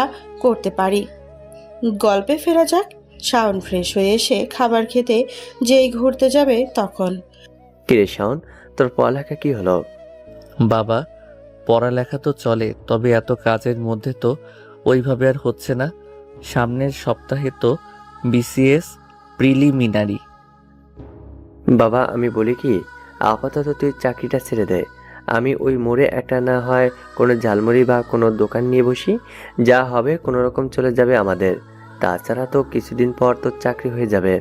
করতে পারি। গল্পে ফেরা যাক। শাওন ফ্রেশ হয়ে এসে খাবার খেতে যেই ঘুরতে যাবে তখন কিরে শাওন, তোর পড়ালেখা কি হলো? বাবা, পড়ালেখা তো চলে, তবে এত কাজের মধ্যে তো ওইভাবে আর হচ্ছে না। সামনের সপ্তাহে তো বিসিএস প্রিলিমিনারি। বাবা আমি বলি কি, আপাতত তুই চাকরিটা ছেড়ে দে। আমি ওই মোড়ে একটা না হয় কোনো ঝালমুড়ি বা কোনো দোকান নিয়ে বসি, যা হবে কোনো রকম চলে যাবে আমাদের। তাছাড়া তো কিছুদিন পর তোর চাকরি হয়ে যাবে।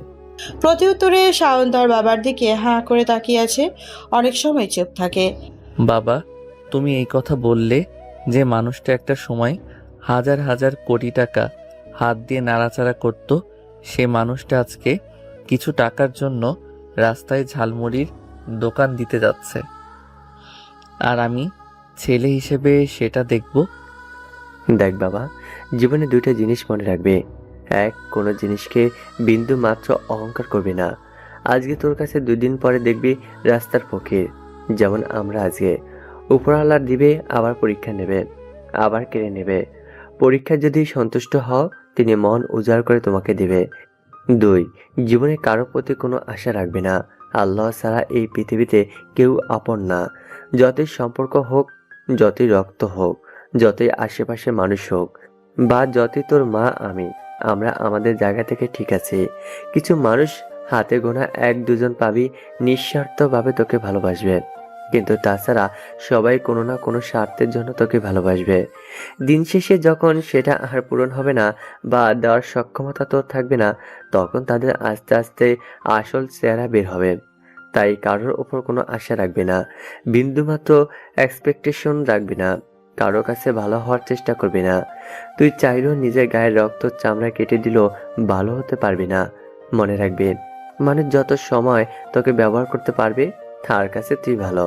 প্রত্যুত্তরে শাওন তার বাবার দিকে হাঁ করে তাকিয়ে আছে, অনেক সময় চুপ থাকে। বাবা, তুমি এই কথা বললে যে মানুষটা একটা সময় হাজার হাজার কোটি টাকা হাত দিয়ে নাড়াচাড়া করত, সে মানুষটা আজকে কিছু টাকার জন্য রাস্তায় ঝালমুড়ির দোকান দিতে যাচ্ছে, আর আমি ছেলে হিসেবে সেটা দেখব। দেখ বাবা, জীবনে দুইটা জিনিস মনে রাখবে। এক, কোনো জিনিসকে বিন্দু মাত্র অহংকার করবি না। আজকে তোর কাছে 2 দিন পরে দেখবি রাস্তার ফকির, যেমন আমরা আজকে। উপরওয়ালা দিবে, আবার পরীক্ষা নেবে, আবার কেড়ে নেবে। পরীক্ষা যদি সন্তুষ্ট হও, তিনি মন উজাড় করে তোমাকে দিবে। 2, জীবনে কারো প্রতি কোনো আশা রাখবে না। আল্লাহ ছাড়া এই পৃথিবীতে কেউ আপন না। যতই সম্পর্ক হোক, যতই রক্ত হোক, যতই আশেপাশে মানুষ হোক, বা যতই তোর মা আমি, আমরা আমাদের জায়গা থেকে ঠিক আছি। কিছু মানুষ হাতে গোনা 1-2 জন পাবি নিঃস্বার্থভাবে তোকে ভালোবাসবে, কিন্তু তাছাড়া সবাই কোনো না কোনো স্বার্থের জন্য তোকে ভালোবাসবে। দিন শেষে যখন সেটা আর পূরণ হবে না বা দেওয়ার সক্ষমতা তোর থাকবে না, তখন তাদের আস্তে আস্তে আসল চেহারা বের হবে। তাই কারোর ওপর কোনো আশা রাখবে না, বিন্দুমাত্র এক্সপেকটেশন রাখবি না, কারো কাছে ভালো হওয়ার চেষ্টা করবি না। তুই চাইলেও নিজের গায়ের রক্ত চামড়া কেটে দিলেও ভালো হতে পারবি না। মনে রাখবি, মানুষ যত সময় তোকে ব্যবহার করতে পারবে তার কাছে তুই ভালো,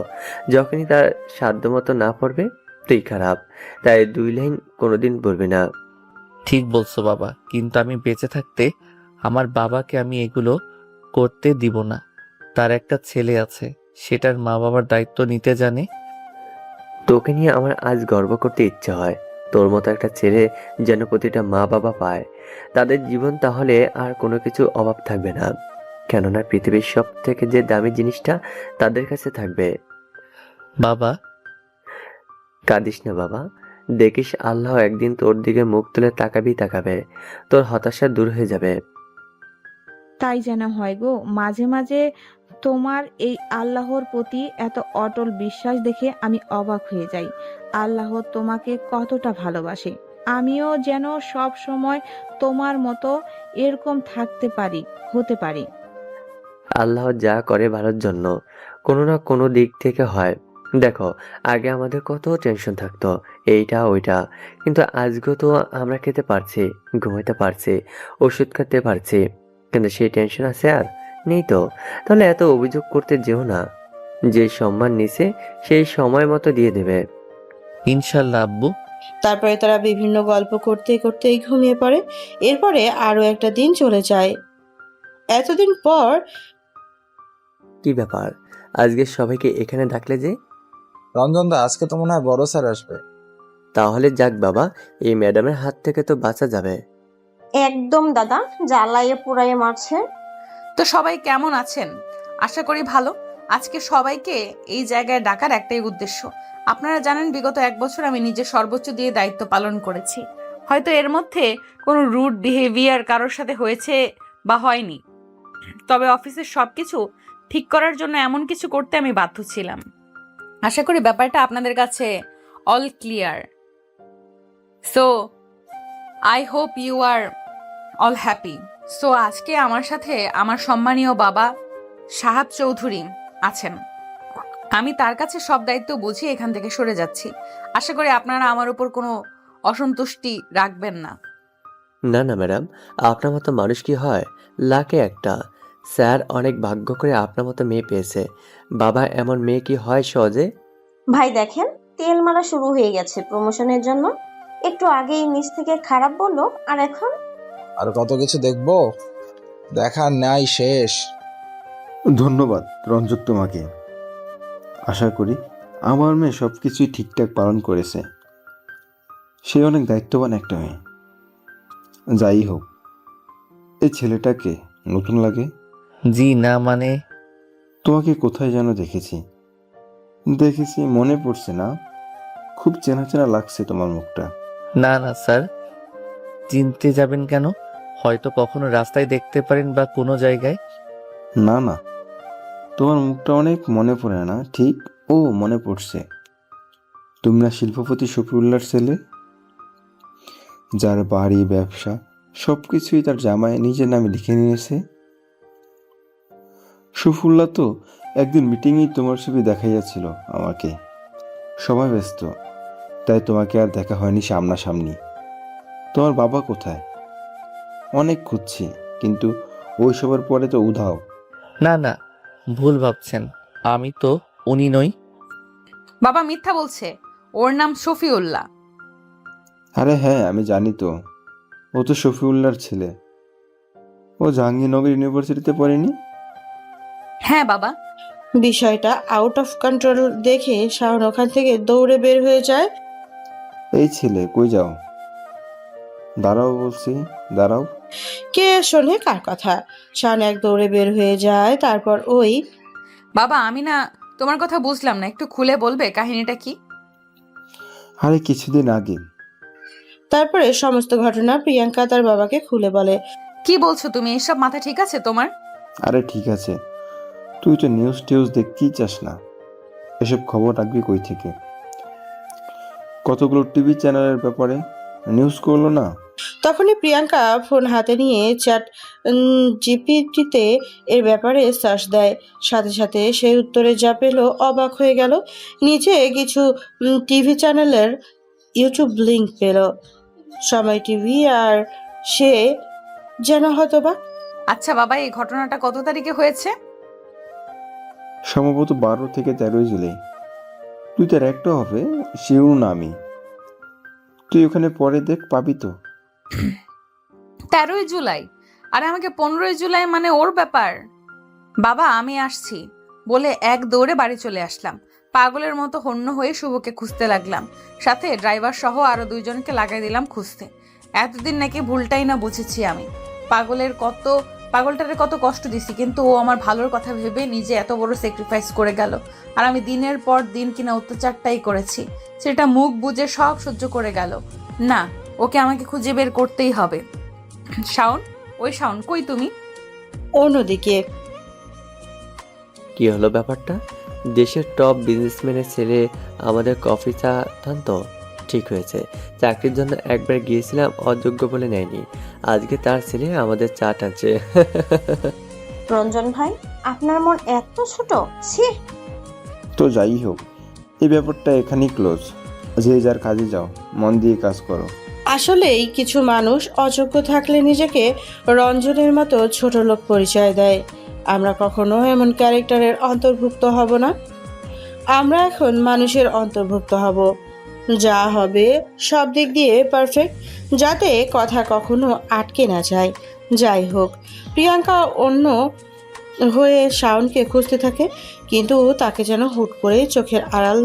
যখনই তার সাধ্যমতো না পড়বে তুই খারাপ। তাই 2 লাইন কোনোদিন বলবি না। ঠিক বলছো বাবা, কিন্তু আমি বেঁচে থাকতে আমার বাবাকে আমি এগুলো করতে দিব না। তার একটা ছেলে আছে, সেটার মা বাবার দায়িত্ব নিতে জানে। তোকে নিয়ে আমার আজ গর্ব করতে ইচ্ছে হয়। তোর মতো একটা ছেলে যেন প্রতিটা মা বাবা পায়, তাদের জীবন তাহলে আর কোনো কিছু অভাব থাকবে না। কেননা পৃথিবীর সব থেকে যে দামি জিনিসটা তাদের কাছে থাকবে। বাবা, কাঁদিস না বাবা, দেখিস আল্লাহ একদিন তোর দিকে মুখ তুলে তাকাবে, তোর হতাশা দূর হয়ে যাবে। তাই যেন হয় গো। মাঝে মাঝে তোমার এই আল্লাহর প্রতি এত অটল বিশ্বাস দেখে আমি অবাক হয়ে যাই। আল্লাহ তোমাকে কতটা ভালোবাসে। আমিও যেন সব সময় তোমার মতো এরকম থাকতে পারি, হতে পারি। আল্লাহ যা করে ভালোর জন্য, কোনো না কোনো দিক থেকে হয়। দেখো, আগে আমাদের কত টেনশন থাকতো, এইটা ওইটা, কিন্তু আজকে তো আমরা খেতে পারছি, ঘুমাইতে পারছি, ওষুধ খেতে পারছি, কিন্তু সেই টেনশন আছে আর নেই তো। তাহলে এত অভিযোগ করতে যেও না। যে সম্মান নিছে সেই সময় মতো দিয়ে দেবে। ইনশাল্লাহ আব্বু। তারপরে তারা বিভিন্ন গল্প করতে করতেই ঘুমিয়ে পড়ে। এরপরে আরো একটা দিন চলে যায়। এতদিন পর কি ব্যাপার, আজকে সবাইকে এখানে ডাকলে যে? রঞ্জনদা, আজকে তো মনে হয় বড় স্যার আসবে। তাহলে যাক বাবা, এই ম্যাডামের হাত থেকে তো বাঁচা যাবে। একদম দাদা, জ্বালাইয়ে পুড়াইয়ে মারছে। তো সবাই কেমন আছেন? আশা করি ভালো। আজকে সবাইকে এই জায়গায় ডাকার একটাই উদ্দেশ্য। আপনারা জানেন বিগত 1 বছর আমি নিজের সর্বোচ্চ দিয়ে দায়িত্ব পালন করেছি। হয়তো এর মধ্যে কোনো রুড বিহেভিয়ার কারোর সাথে হয়েছে বা হয়নি, তবে অফিসের সবকিছু ঠিক করার জন্য এমন কিছু করতে আমি বাধ্য ছিলাম। আশা করি ব্যাপারটা আপনাদের কাছে all clear. So I hope you are all happy. So আজকে আমার সাথে আমার সম্মানীয় বাবা সাহাব চৌধুরী আছেন। আমি তার কাছে সব দায়িত্ব বুঝিয়ে এখান থেকে সরে যাচ্ছি। আশা করি আপনারা আমার উপর কোনো অসন্তুষ্টি রাখবেন না। না না ম্যাডাম, আপনার মতো মানুষ কি হয়? লাখে একটা। স্যার অনেক ভাগ্য করে আপনার মতো মেয়ে পেয়েছে। বাবা, এমন মেয়ে কি হয় সহজে? ভাই দেখেন, তেল মারা শুরু হয়ে গেছে প্রমোশনের জন্য। একটু আগেই নিচ থেকে খারাপ বললো, আর এখন আর কত কিছু দেখবো, দেখার নাই শেষ। ধন্যবাদ রঞ্জক তোমাকে। আশা করি আমার মেয়ে সব কিছুই ঠিকঠাক পালন করেছে। সে অনেক দায়িত্ববান একটা মেয়ে। যাই হোক, এই ছেলেটাকে নতুন লাগে? জি না মানে তোমাকে কোথায় যেন দেখেছি মনে পড়ছে না। খুব চেনা চেনা লাগছে তোমার মুখটা। না না স্যার, চিনতে যাবেন কেন? হয়তো কখনো রাস্তায় দেখতে পারেন বা কোনো জায়গায়। না না, তোমার মুখটা অনেক মনে পড়ে না ঠিক। ও মনে পড়ছে, তুমি না শিল্পপতি শফিউল্লাহর ছেলে, যার বাড়ি ব্যবসা সবকিছুই তার জামাই নিজের নামে লিখে নিয়েছে। শফিউল্লাহ তো একদিন মিটিংয়েই তোমার ছবি দেখাইয়াছিল আমাকে। সময় ব্যস্ত, তাই তোমাকে আর দেখা হয়নি সামনাসামনি। তোমার বাবা কোথায়? অনেক খুঁজছি, কিন্তু ওই সবার পরে তো উধাও। না না, ভুল ভাবছেন, আমি তো উনি নই। বাবা মিথ্যা বলছে, ওর নাম শফিউল্লাহ। আরে হ্যাঁ, আমি জানি তো, ও তো শফিউল্লাহর ছেলে। ও জাহাঙ্গীরনগর ইউনিভার্সিটিতে পড়েনি? হ্যাঁ বাবা। বিষয়টা আউট অফ কন্ট্রোল দেখে শাওন ওখান থেকে দৌড়ে বের হয়ে যায়। এই ছেলে, কই যাও? দাঁড়াও বলছি, দাঁড়াও। কে শোনে কার কথা? শাওন এক দৌড়ে বের হয়ে যায়। তারপর ওই বাবা আমি না তোমার কথা বুঝলাম না, একটু খুলে বলবে কাহিনীটা কি? আরে কিছুদিন আগে। তারপরে সমস্ত ঘটনা প্রিয়াঙ্কা তার বাবাকে খুলে বলে। কি বলছো তুমি? এসব মাথা ঠিক আছে তোমার? আরে ঠিক আছে, তুই তো নিউজ টিউজ দেখতেই চাস না, এসব খবর রাখবি কই থেকে? কতগুলো টিভি চ্যানেলের ব্যাপারে নিউজ করলো না? তখনই প্রিয়াঙ্কা ফোন হাতে নিয়ে চ্যাট জিপিটিতে এর ব্যাপারে সার্চ দেয়। সাথে সাথে সেই উত্তরে যা পেল অবাক হয়ে গেল। নিচে কিছু টিভি চ্যানেলের ইউটিউব লিংক পেল, সময় টিভি, আর সে যেন হতবাক। আচ্ছা বাবা, এই ঘটনাটা কত তারিখে হয়েছে? সম্ভবত 12 থেকে 13 জুলাই। তুই তার একটা হবে, শিওর না আমি। তুই ওখানে পরে দেখ, পাবি তো। 13 জুলাই? আরে আমাকে 15 জুলাই মানে ওর ব্যাপার। বাবা আমি আসছি বলে এক দৌড়ে বাড়ি চলে আসলাম। পাগলের মতো হন্য হয়ে শুভকে খুঁজতে লাগলাম, সাথে ড্রাইভার সহ আরো 2 জনকে লাগাই দিলাম খুঁজতে। এতদিন নাকি ভুলটাই না বুঝেছি আমি। পাগলটারে কত কষ্ট দিছি, কিন্তু ও আমার ভালোর কথা ভেবে নিজে এত বড় স্যাক্রিফাইস করে গেল। আর আমি দিনের পর দিন কিনা অত্যাচারটাই করেছি, সেটা মুখ বুজে সব সহ্য করে গেল। না, ওকে আমাকে খুঁজে বের করতেই হবে। শাওন, ওই শাওন কই তুমি? অন্যদিকে কি হলো ব্যাপারটা? দেশের টপ বিজনেসম্যানের ছেলে আমাদের কফি চা টানতো। ঠিক হয়েছে, চাকরির জন্য একবার গিয়েছিলাম, অযোগ্য বলে নেয়নি। আজকে তার ছেলে আমাদের চা টানছে। রঞ্জন ভাই, আপনার মন এত ছোট? ছি। তো যাই হোক, এই ব্যাপারটা এখানেই ক্লোজ। যে যার কাজে যাও, মন দিয়ে কাজ করো। আসলেই কিছু মানুষ অযোগ্য থাকলে নিজেকে রঞ্জনের মতো ছোট লোক পরিচয় দেয়। আমরা কখনো এমন ক্যারেক্টারের অন্তর্ভুক্ত হব না। আমরা এখন মানুষের অন্তর্ভুক্ত হব, যা হবে সব দিক দিয়ে পারফেক্ট, যাতে কথা কখনো আটকে না যায়। যাই হোক, প্রিয়াঙ্কা অন্য হয়ে শাওনকে খুঁজতে থাকে, কিন্তু তাকে যেন হুট করে চোখের আড়াল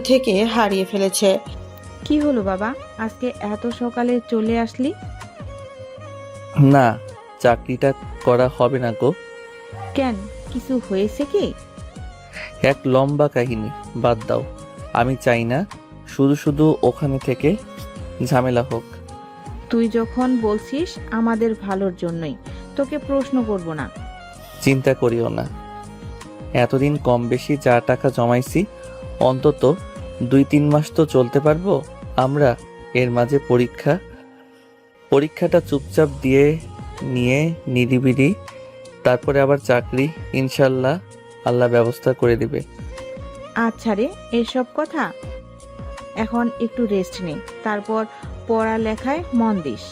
থেকে হারিয়ে ফেলেছে। কি হলো বাবা, আজকে এত সকালে চলে আসলি? না, চাকরিটা করা হবে না গো। কেন, কিছু হয়েছে কি? এক লম্বা কাহিনী, বাদ দাও। আমি চাই না শুধু শুধু ওখানে থেকে ঝামেলা হোক। তুই যখন বলছিস আমাদের ভালোর জন্যই, তোকে প্রশ্ন করব না। চিন্তা করিও না, এতদিন কম বেশি যা টাকা জমাইছি অন্তত 2-3 মাস তো চলতে পারবো আমরা। এর মাঝে পরীক্ষাটা চুপচাপ দিয়ে নিয়ে নিরিবিলি, তারপরে আবার চাকরি, ইনশাল্লাহ আল্লাহ ব্যবস্থা করে দিবে। আচ্ছা রে, এসব কথা এখন একটু রেস্ট নে, তারপর পড়ালেখায় মন দিস।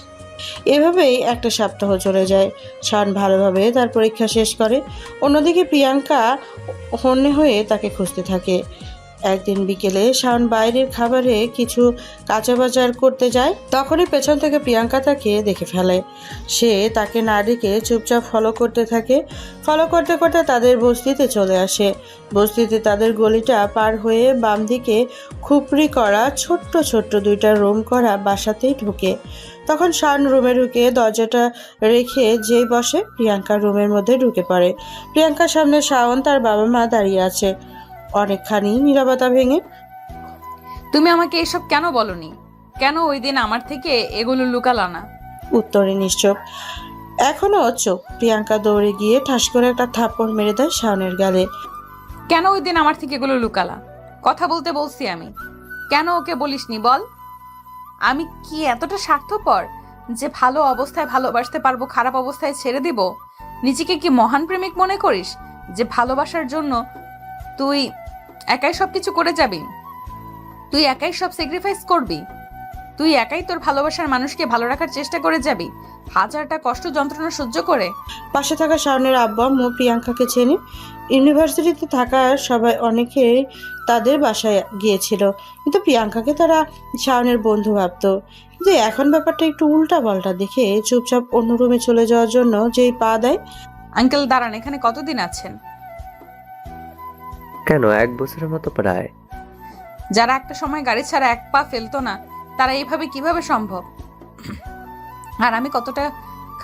এভাবেই একটা সপ্তাহ চলে যায়। শান ভালোভাবে তার পরীক্ষা শেষ করে। অন্যদিকে প্রিয়াঙ্কা হন্যে হয়ে তাকে খুঁজতে থাকে। একদিন বিকেলে শাওন বাইরের খাবারে কিছু কাঁচা বাজার করতে যায়, তখনই পেছন থেকে প্রিয়াঙ্কা তাকে দেখে ফেলে। সে তাকে না ডেকে চুপচাপ ফলো করতে থাকে। ফলো করতে করতে তাদের বস্তিতে চলে আসে। বস্তিতে তাদের গলিটা পার হয়ে বাম দিকে খুপড়ি করা ছোট্ট ছোট্ট দুইটা রুম করা বাসাতেই ঢুকে। তখন শাওন রুমে ঢুকে দরজাটা রেখে যেই বসে, প্রিয়াঙ্কার রুমের মধ্যে ঢুকে পড়ে। প্রিয়াঙ্কার সামনে শাওন তার বাবা মা দাঁড়িয়ে আছে। অনেকখানি নীরবতা ভেঙে তুমি আমাকে এসব কেন বলনি? কেন ওই দিন আমার থেকে এগুলো লুকালা না? উত্তরে নিশ্চুপ, এখনো চুপ। প্রিয়াঙ্কা দৌড়ে গিয়ে ঠাস করে একটা থাপ্পড় মেরে দেয় শাওনের গালে। কেন ওই দিন আমার থেকে এগুলো লুকালা? কথা বলতে বলছি আমি, কেন ওকে বলিসনি বল? আমি কি এতটা স্বার্থপর যে ভালো অবস্থায় ভালোবাসতে পারবো, খারাপ অবস্থায় ছেড়ে দিব? নিজেকে কি মহান প্রেমিক মনে করিস যে ভালোবাসার জন্য তুই একাই সবকিছু করে যাবি? তুই একাই সব স্যাক্রিফাইস করবি? তুই একাই তোর ভালোবাসার মানুষকে ভালো রাখার চেষ্টা করে যাবি, হাজারটা কষ্ট যন্ত্রণা সহ্য করে? পাশে থাকা শাওনের আব্বা আম্মু প্রিয়াঙ্কাকে চেনে। ইউনিভার্সিটিতে থাকা সবাই অনেকে তাদের বাসায় গিয়েছিল, কিন্তু প্রিয়াঙ্কাকে তারা শাওনের বন্ধু ভাবতো। কিন্তু এখন ব্যাপারটা একটু উল্টা পাল্টা দেখে চুপচাপ অন্য রুমে চলে যাওয়ার জন্য যেই পা দেয়। আঙ্কেল দাঁড়ান, এখানে কতদিন আছেন? কেন, 1 বছরের মতো প্রায়। যারা একটা সময় গাড়ি ছাড়া এক পা ফেলতো না, তারা এইভাবে কিভাবে সম্ভব? আর আমি কতটা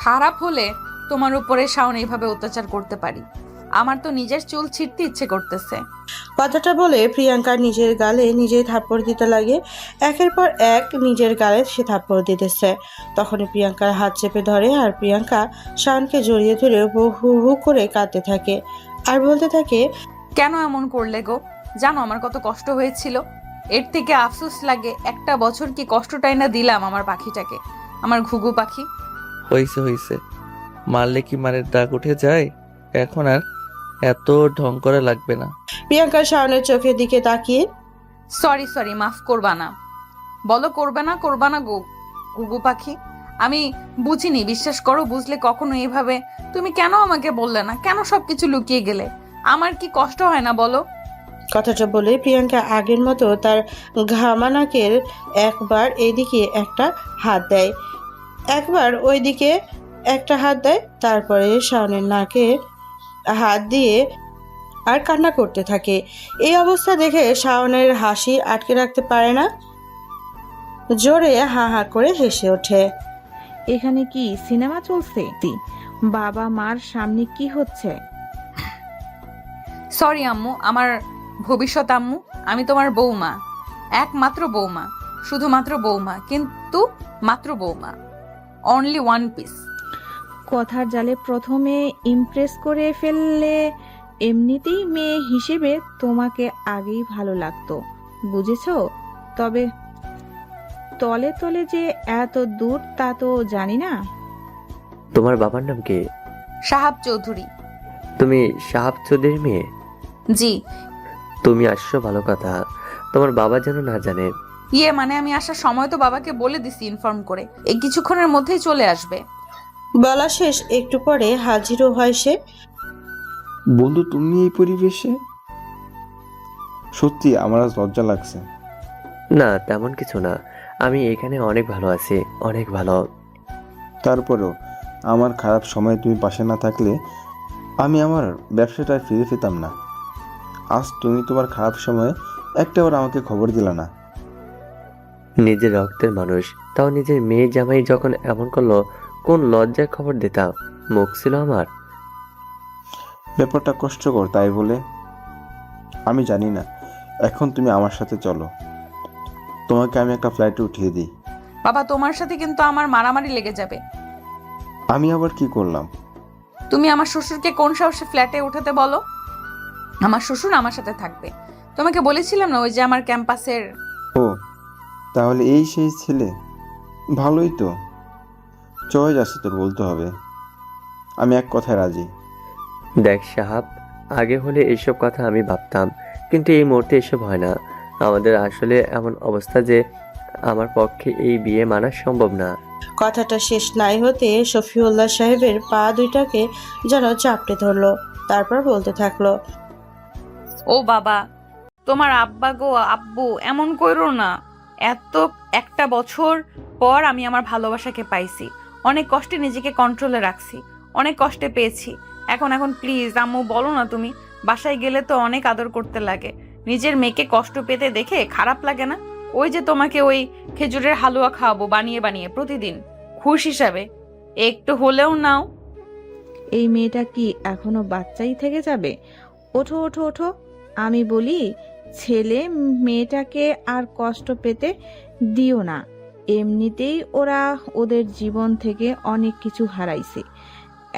খারাপ হলে তোমার উপরে শাওন এইভাবে অত্যাচার করতে পারি? আমার তো নিজের চুল ছিঁড়তে ইচ্ছে করতেছে। কথাটা বলে প্রিয়াঙ্কা নিজের গালে নিজেই থাপ্পড় দিতে লাগে। একের পর এক নিজের গালে সে থাপ্পড় দিতেছে। তখনই প্রিয়াঙ্কার হাত চেপে ধরে আর প্রিয়াঙ্কা শাওনকে জড়িয়ে ধরে হু হু করে কাঁদতে থাকে আর বলতে থাকে, কেন এমন করলে গো? জানো আমার কত কষ্ট হয়েছিল? এর থেকে আফসোস লাগে একটা বছর কি কষ্টটাই না দিলাম আমার পাখিটাকে, আমার ঘুঘু পাখি। হইছে হইছে, মারলে কি মারের দাগ উঠে যায়? এখন আর এত ঢং করা লাগবে না। প্রিয়াঙ্কা শাওনের চোখের দিকে তাকিয়ে, সরি মাফ করবা না? বলো করবা না গো ঘুঘু পাখি। আমি বুঝিনি, বিশ্বাস করো, বুঝলে কখনো এইভাবে তুমি কেন আমাকে বললে না? কেন সবকিছু লুকিয়ে গেলে? আমার কি কষ্ট হয় না বলো? কথাটা বলে প্রিয়াঙ্কা আগের মতো তার ঘামানাকের একবার এইদিকে একটা হাত দেয়, একবার ওইদিকে একটা হাত দেয়, তারপরে শাওনের নাকে হাত দিয়ে আর কান্না করতে থাকে। এই অবস্থা দেখে শাওনের হাসি আটকে রাখতে পারে না, জোরে হা হা করে হেসে ওঠে। এখানে কি সিনেমা চলছে? বাবা মার সামনে কি হচ্ছে? সরি আম্মু, আমার ভবিষ্যৎ আম্মু। আমি তোমার বৌমা, একমাত্র বৌমা, শুধুমাত্র বৌমা, কিন্তু মাত্র বৌমা, অনলি ওয়ান পিস। কথার জালে প্রথমে ইমপ্রেস করে ফেললে। এমনিতেই মেয়ে হিসেবে তোমাকে আগেই ভালো লাগতো, বুঝেছো? তবে তলে তলে যে এত দূর তা তো জানি না। তোমার বাবার নাম কি? সাহাব চৌধুরী। তুমি সাহাব চৌধুরীর মেয়ে? জি। তুমি আসছো, ভালো কথা। তোমার বাবা যেন না জানে। মানে আমি আসার সময় তো বাবাকে বলে দিছি ইনফর্ম করে, এই কিছুক্ষণের মধ্যেই চলে আসবে। বলা শেষ একটু পরে হাজিরও হয় সে। বন্ধু, তুমি এই পরিবেশে? সত্যি আমার আজ লজ্জা লাগছে। না, তেমন কিছু না। আমি এখানে অনেক ভালো আছি, অনেক ভালো। তারপরেও আমার খারাপ সময় তুমি পাশে না থাকলে আমি আমার ব্যবসাটা ফিরে পেতাম না। আজ তুমি তোমার খারাপ সময়ে একটাবার আমাকে খবর দিলা না। নিজের রক্তের মানুষ, তাও নিজের মেয়ে জামাই যখন এমন করলো, কোন লজ্জায় খবর দিতাম? মুখ ছিল আমার। ব্যাপারটা কষ্টকর, তাই বলে আমি জানি না। এখন তুমি আমার সাথে চলো, তোমাকে আমি একটা ফ্লাইটে উঠিয়ে দিই। বাবা, তোমার সাথে কিন্তু আমার মারামারি লেগে যাবে। আমি আবার কি করলাম? তুমি আমার শ্বশুরকে কোন সাহসে ফ্ল্যাটে উঠাতে বলো? আমার শ্বশুর আমার সাথে থাকবে। তোমাকে বলেছিলাম না, ওই যে আমার ক্যাম্পাসের। ও, তাহলে এই সেই ছেলে? ভালোই তো, চয়েস আছে তোর, বলতে হবে। আমি এক কথায় রাজি। দেখ সাহাব, আগে হলে এইসব কথা আমি ভাবতাম, কিন্তু এই মুহূর্তে এসব হয় না। আমাদের আসলে এমন অবস্থা যে আমার পক্ষে এই বিয়ে মানা সম্ভব না। কথাটা শেষ নাই হতে শফিউল্লাহ সাহেবের পা দুইটাকে যেন চাপটে ধরলো, তারপর বলতে থাকলো, ও বাবা, তোমার আব্বা গো আব্বু, এমন কইরো না। এত একটা বছর পর আমি আমার ভালোবাসাকে পাইছি। অনেক কষ্টে নিজেকে কন্ট্রোলে রাখছি, অনেক কষ্টে পেয়েছি। এখন এখন প্লিজ আম্মু বলো না তুমি। বাসায় গেলে তো অনেক আদর করতে লাগে। নিজের মেয়েকে কষ্ট পেতে দেখে খারাপ লাগে না? ওই যে তোমাকে ওই খেজুরের হালুয়া খাওয়াবো বানিয়ে বানিয়ে প্রতিদিন, খুশ হিসাবে। একটু হলেও নাও। এই মেয়েটা কি এখনো বাচ্চাই থেকে যাবে? ওঠো ওঠো ওঠো। আমি বলি, ছেলে মেয়েটাকে আর কষ্ট পেতে দিও না। এমনিতেই ওরা ওদের জীবন থেকে অনেক কিছু হারাইছে।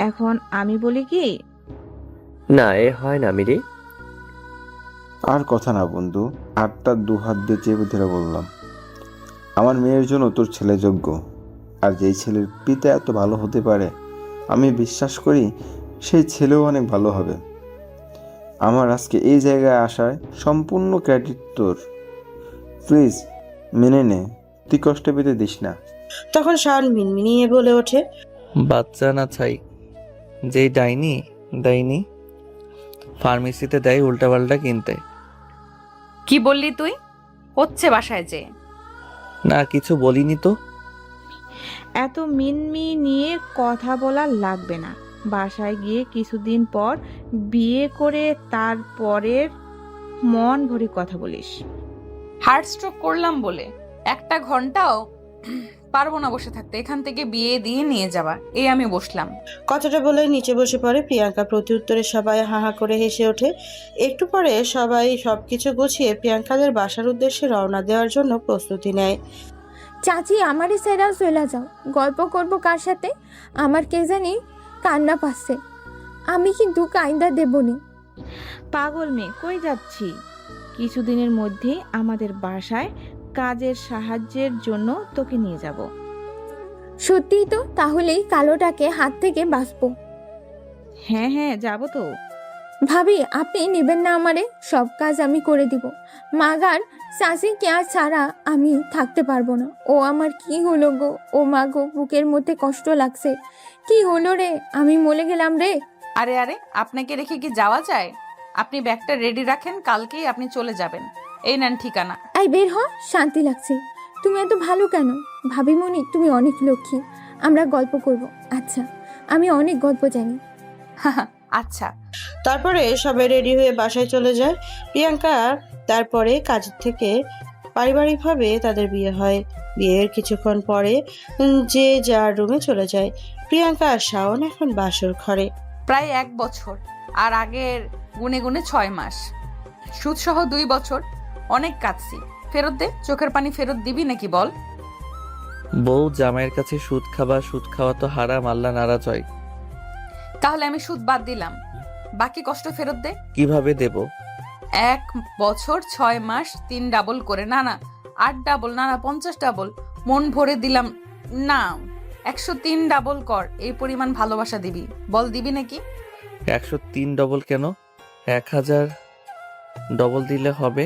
এখন আমি বলি কি, না, এ হয় না মিরি। আর কথা না বন্ধু, আর তার দু হাত দিয়ে চেপে ধরে বললাম, আমার মেয়ের জন্য তোর ছেলে যোগ্য। আর যেই ছেলের পিতা এত ভালো হতে পারে, আমি বিশ্বাস করি সেই ছেলেও অনেক ভালো হবে। আমার আজকে এই জায়গায় আসার সম্পূর্ণ ক্রেডিট তোর। প্লিজ মেনে নে, তুই কষ্ট পেতে দিস না। তখন শাওন মিনমিনিয়ে বলে ওঠে, বাচ্চা না ছাই, যেই ডাইনি ডাইনি ফার্মেসিতে দেয় উল্টাপাল্টা কিনতে। কি বললি তুই? হচ্ছে বাসায় যে। না কিছু বলিনি তো। এত মিনমি নিয়ে কথা বলা লাগবে না। বাসায় গিয়ে কিছুদিন পর বিয়ে করে তারপরের মন ভরে কথা বলিস। হার্ট স্ট্রোক করলাম বলে একটা ঘন্টাও পারবো না বসে থাকতে। এখান থেকে বিয়ে দিয়ে নিয়ে যাবা, এই আমি বসলাম। কথাটা বলে নিচে বসে পড়ে প্রিয়াঙ্কা। প্রতি উত্তরে সবাই হাহা করে হেসে ওঠে। একটু পরে সবাই সবকিছু গুছিয়ে প্রিয়াঙ্কাদের বাসার উদ্দেশ্যে রওনা দেওয়ার জন্য প্রস্তুতি নেয়। চাচি আমারই সেরা চলে যাও, গল্প করব কার সাথে? আমার কে জানি কান্না পাচ্ছে, আমি কিন্তু কাইন্দা দেবনি। পাগল মেয়ে, কই যাচ্ছি? কিছুদিনের মধ্যেই আমাদের বাসায় কাজের সাহায্যের জন্য তোকে নিয়ে যাব। সত্যিই তো, তাহলেই কালোটাকে হাত থেকে বাঁচবো। হ্যাঁ হ্যাঁ, যাব তো। ভাবি আপনি নেবেন না আমারে? সব কাজ আমি করে দিব। মাগার চাষি কেয়ার ছাড়া আমি থাকতে পারবো না। ও আমার কি হলো গো, ও মা গো, বুকের মধ্যে কষ্ট লাগছে। কি হলো রে, আমি মরে গেলাম রে। আরে আরে, আপনাকে রেখে কি যাওয়া যায়? আপনি ব্যাগটা রেডি রাখেন, কালকেই আপনি চলে যাবেন। এই নেন ঠিকানা। এই বের হ, শান্তি লাগছে। তুমি এত ভালো কেন? ভাবিমণি তুমি অনেক লক্ষ্মী। আমরা গল্প করব। আচ্ছা, আমি অনেক গল্প জানি। আচ্ছা। তারপরে সবাই রেডি হয়ে বাসায় চলে যায়। প্রিয়াঙ্কা তারপরে কাজ থেকে পারিবারিকভাবে তাদের বিয়ে হয়। বিয়ের কিছুক্ষণ পরে যে যার রুমে চলে যায়। প্রিয়াঙ্কা আর শাওন এখন বাসর ঘরে। প্রায় 1 বছর, আর আগের গুনে গুনে 6 মাস, সুদ সহ 2 বছর। অনেক কাটছি। ফেরত দে, চোখের পানি ফেরত দিবি নাকি বল? বউ জামাইয়ের কাছে সুদ খাওয়া তো হারাম, আল্লাহ নারাজ হয়। তাহলে আমি সুদ বাদ দিলাম, বাকি কষ্ট ফেরত দে। কিভাবে দেব? 1 বছর 6 মাস 3 ডাবল করে, না না 8 ডাবল, না না 50 ডাবল। মন ভরে দিলাম না, 103 ডাবল কর। এই পরিমাণ ভালোবাসা দিবি, বল দিবি নাকি? 103 ডবল কেন? 1000 ডবল দিলে হবে।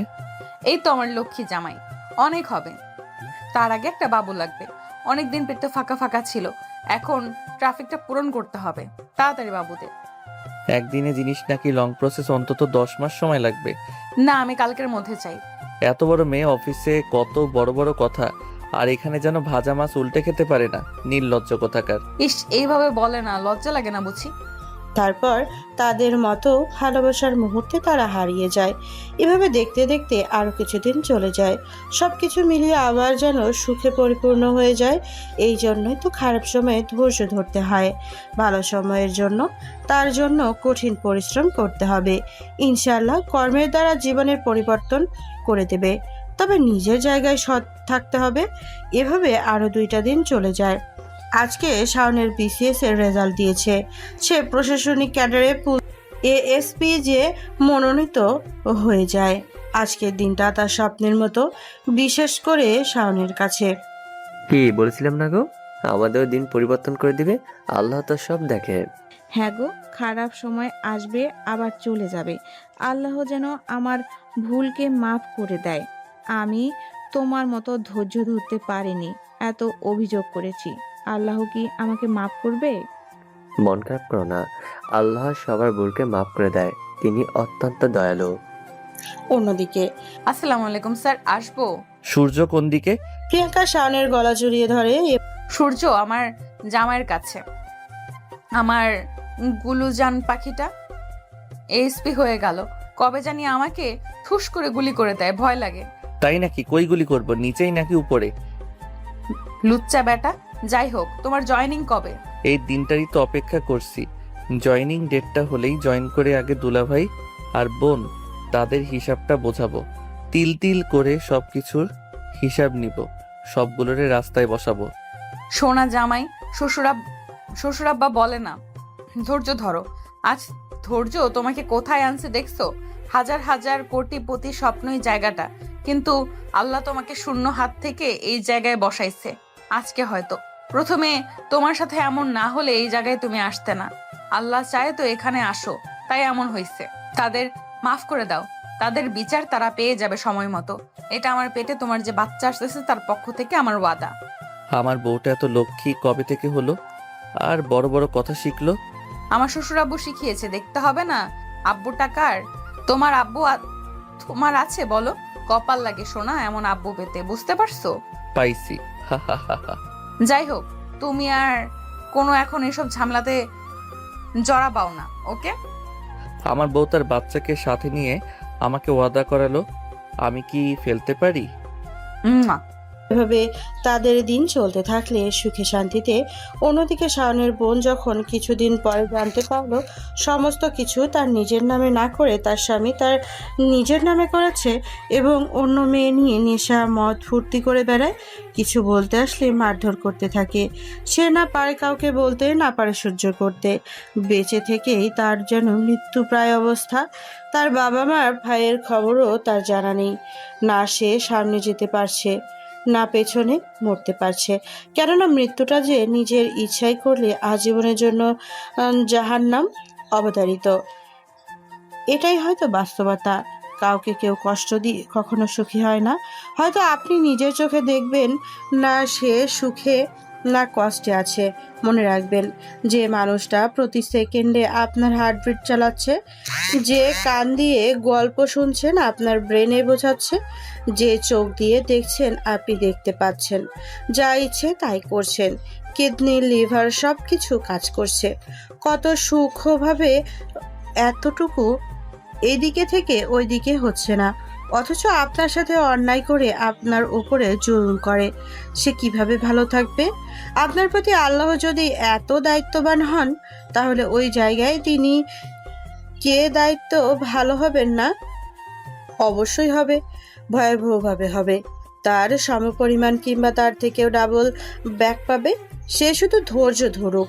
এই তো আমার লক্ষ্মী জামাই, অনেক হবে। তার আগে একটা বাবু লাগবে। অনেকদিন পেটটা ফাঁকা ফাঁকা ছিল, এখন ট্রাফিকটা পূরণ করতে হবে। তাড়াতাড়ি বাবুদের। একদিনে জিনিস নাকি লং প্রসেস, অন্তত 10 মাস সময় লাগবে। না, আমি কালকের মধ্যে চাই। এত বড় মেয়ে, অফিসে কত বড় বড় কথা, আর এখানে যেন ভাজা মাছ উল্টে খেতে পারে না। নির্লজ্জ কোথাকার। ইস, এইভাবে বলে না, লজ্জা লাগে না বুঝি? তারপর তাদের মতো ভালোবাসার মুহূর্তে তারা হারিয়ে যায়। এভাবে দেখতে দেখতে আরো কিছুদিন চলে যায়। সবকিছু মিলিয়ে আবার যেন সুখে পরিপূর্ণ হয়ে যায়। এই জন্যই তো খারাপ সময়ে ধৈর্য ধরতে হয়। ভালো সময়ের জন্য তার জন্য কঠিন পরিশ্রম করতে হবে। ইনশাআল্লাহ কর্মের দ্বারা জীবনের পরিবর্তন করে দেবে। তবে নিজের জায়গায় সৎ থাকতে হবে। এভাবে আরো 2টা দিন চলে যায়। আজকে শাওনের বিসিএস এর রেজাল্ট দিয়েছে। সে প্রশাসনিক ক্যাডারে এএসপি যে মনোনীত হয়ে যায়। আজকের দিনটা তার স্বপ্নের মতো, বিশেষ করে শাওনের কাছে। কি বলেছিলাম না গো, আমাদেরও দিন পরিবর্তন করে দিবে। আল্লাহ তো সব দেখে। হ্যাঁ গো, খারাপ সময় আসবে আবার চলে যাবে। আল্লাহ যেন আমার ভুলকে মাফ করে দেয়। আমি তোমার মতো ধৈর্য ধরতে পারিনি, এত অভিযোগ করেছি। আল্লাহ কি আমাকে মাফ করবে? মন খারাপ করো না, আল্লাহ সবার ভুলকে মাফ করে দেয়। তিনি অত্যন্ত দয়ালু। অন্যদিকে আসসালামু আলাইকুম স্যার, আসবো? সূর্য কোন দিকে? প্রিয়াঙ্কা শাওনের গলা জড়িয়ে ধরে। সূর্য আমার জামাইয়ের কাছে। আমার গুলুজান পাখিটা এসপি হয়ে গেল, কবে জানি আমাকে ঠুস করে গুলি করে দেয়, ভয় লাগে। তাই নাকি? কই গুলি করব, নিচেই নাকি উপরে? লুচ্চা বেটা। যাই হোক, তোমার জয়েনিং কবে? এই দিনটারই তো অপেক্ষা করছি। জয়েনিং ডেটটা হলেই জয়েন করে আগে দুলাভাই আর বোন তাদের হিসাবটা বোঝাবো, তিল তিল করে সবকিছুর হিসাব নিব, সবগুলোরে রাস্তায় বসাবো। সোনা জামাই, শ্বশুরাব্বা বলে না ধৈর্য ধরো। আজ ধৈর্য তোমাকে কোথায় আনছে দেখছো? হাজার হাজার কোটিপতি স্বপ্নই জায়গাটা, কিন্তু আল্লাহ তোমাকে শূন্য হাত থেকে এই জায়গায় বসাইছে। আজকে হয়তো প্রথমে তোমার সাথে এমন না হলে এই জায়গায় তুমি আসতে না। আল্লাহ চায় তো এখানে আসো, তাই এমন হয়েছে। তাদের মাফ করে দাও, তাদের বিচার তারা পেয়ে যাবে সময় মতো। এটা আমার পেটে তোমার যে বাচ্চা আসতেছে তার পক্ষ থেকে আমার ওয়াদা। আমার বউটা এত লক্ষ্মী কবে থেকে হলো, আর বড় বড় কথা শিখলো? আমার শ্বশুর আব্বু শিখিয়েছে, দেখতে হবে না আব্বু টাকার? তোমার আব্বু তোমার আছে বলো? কপাল লাগে সোনা এমন আব্বু পেতে, বুঝতে পারছো? পাইছি। হা হা হা হা। যাই হোক, তুমি আর কোনো এখন এসব ঝামেলাতে জড়াবাও না, ওকে? আমার বউ তার বাচ্চাকে সাথে নিয়ে আমাকে ওয়াদা করালো, আমি কি ফেলতে পারি? না। এভাবে তাদের দিন চলতে থাকলে সুখে শান্তিতে। অন্যদিকে শাওনের বোন যখন কিছুদিন পরে জানতে পারলো সমস্ত কিছু তার নিজের নামে না করে তার স্বামী তার নিজের নামে করেছে এবং অন্য মেয়ে নিয়ে নেশা মদ ফুর্তি করে বেড়ায়, কিছু বলতে আসলে মারধর করতে থাকে। সে না পারে কাউকে বলতে, না পারে সহ্য করতে। বেঁচে থেকেই তার যেন মৃত্যুপ্রায় অবস্থা। তার বাবা মার ভাইয়ের খবরও তার জানা নেই। না সে সামনে যেতে পারছে, না পেছনে মরতে পারছে। কেননা মৃত্যুটা যে নিজের ইচ্ছাই করলে আজীবনের জন্য জাহান্নাম অবতারিত। এটাই হয়তো বাস্তবতা। কাউকে কেউ কষ্ট দিয়ে কখনো সুখী হয় না। হয়তো আপনি নিজের চোখে দেখবেন না সে সুখে না কষ্টে আছে। মনে রাখবেন, যে মানুষটা প্রতি সেকেন্ডে আপনার হার্টবিট চালাচ্ছে, যে কান দিয়ে গল্প শুনছেন আপনার ব্রেনে বোঝাচ্ছে, যে চোখ দিয়ে দেখছেন আপনি দেখতে পাচ্ছেন, যা ইচ্ছে তাই করছেন, কিডনি লিভার সব কিছু কাজ করছে কত সূক্ষ্মভাবে, এতটুকু এদিকে থেকে ওই দিকে হচ্ছে না, অথচ আপনার সাথে অন্যায় করে আপনার উপরে জুলুম করে। সে কিভাবে ভালো থাকবে? আপনার প্রতি আল্লাহ যদি এত দায়িত্ববান হন, তাহলে ওই জায়গায় তিনি কে দায়িত্ব ভালো হবেন না? অবশ্যই হবে, ভয়াবহভাবে হবে। তার সমপরিমাণ কিংবা তার থেকেও ডাবল ব্যাক পাবে। সে শুধু ধৈর্য ধরুক।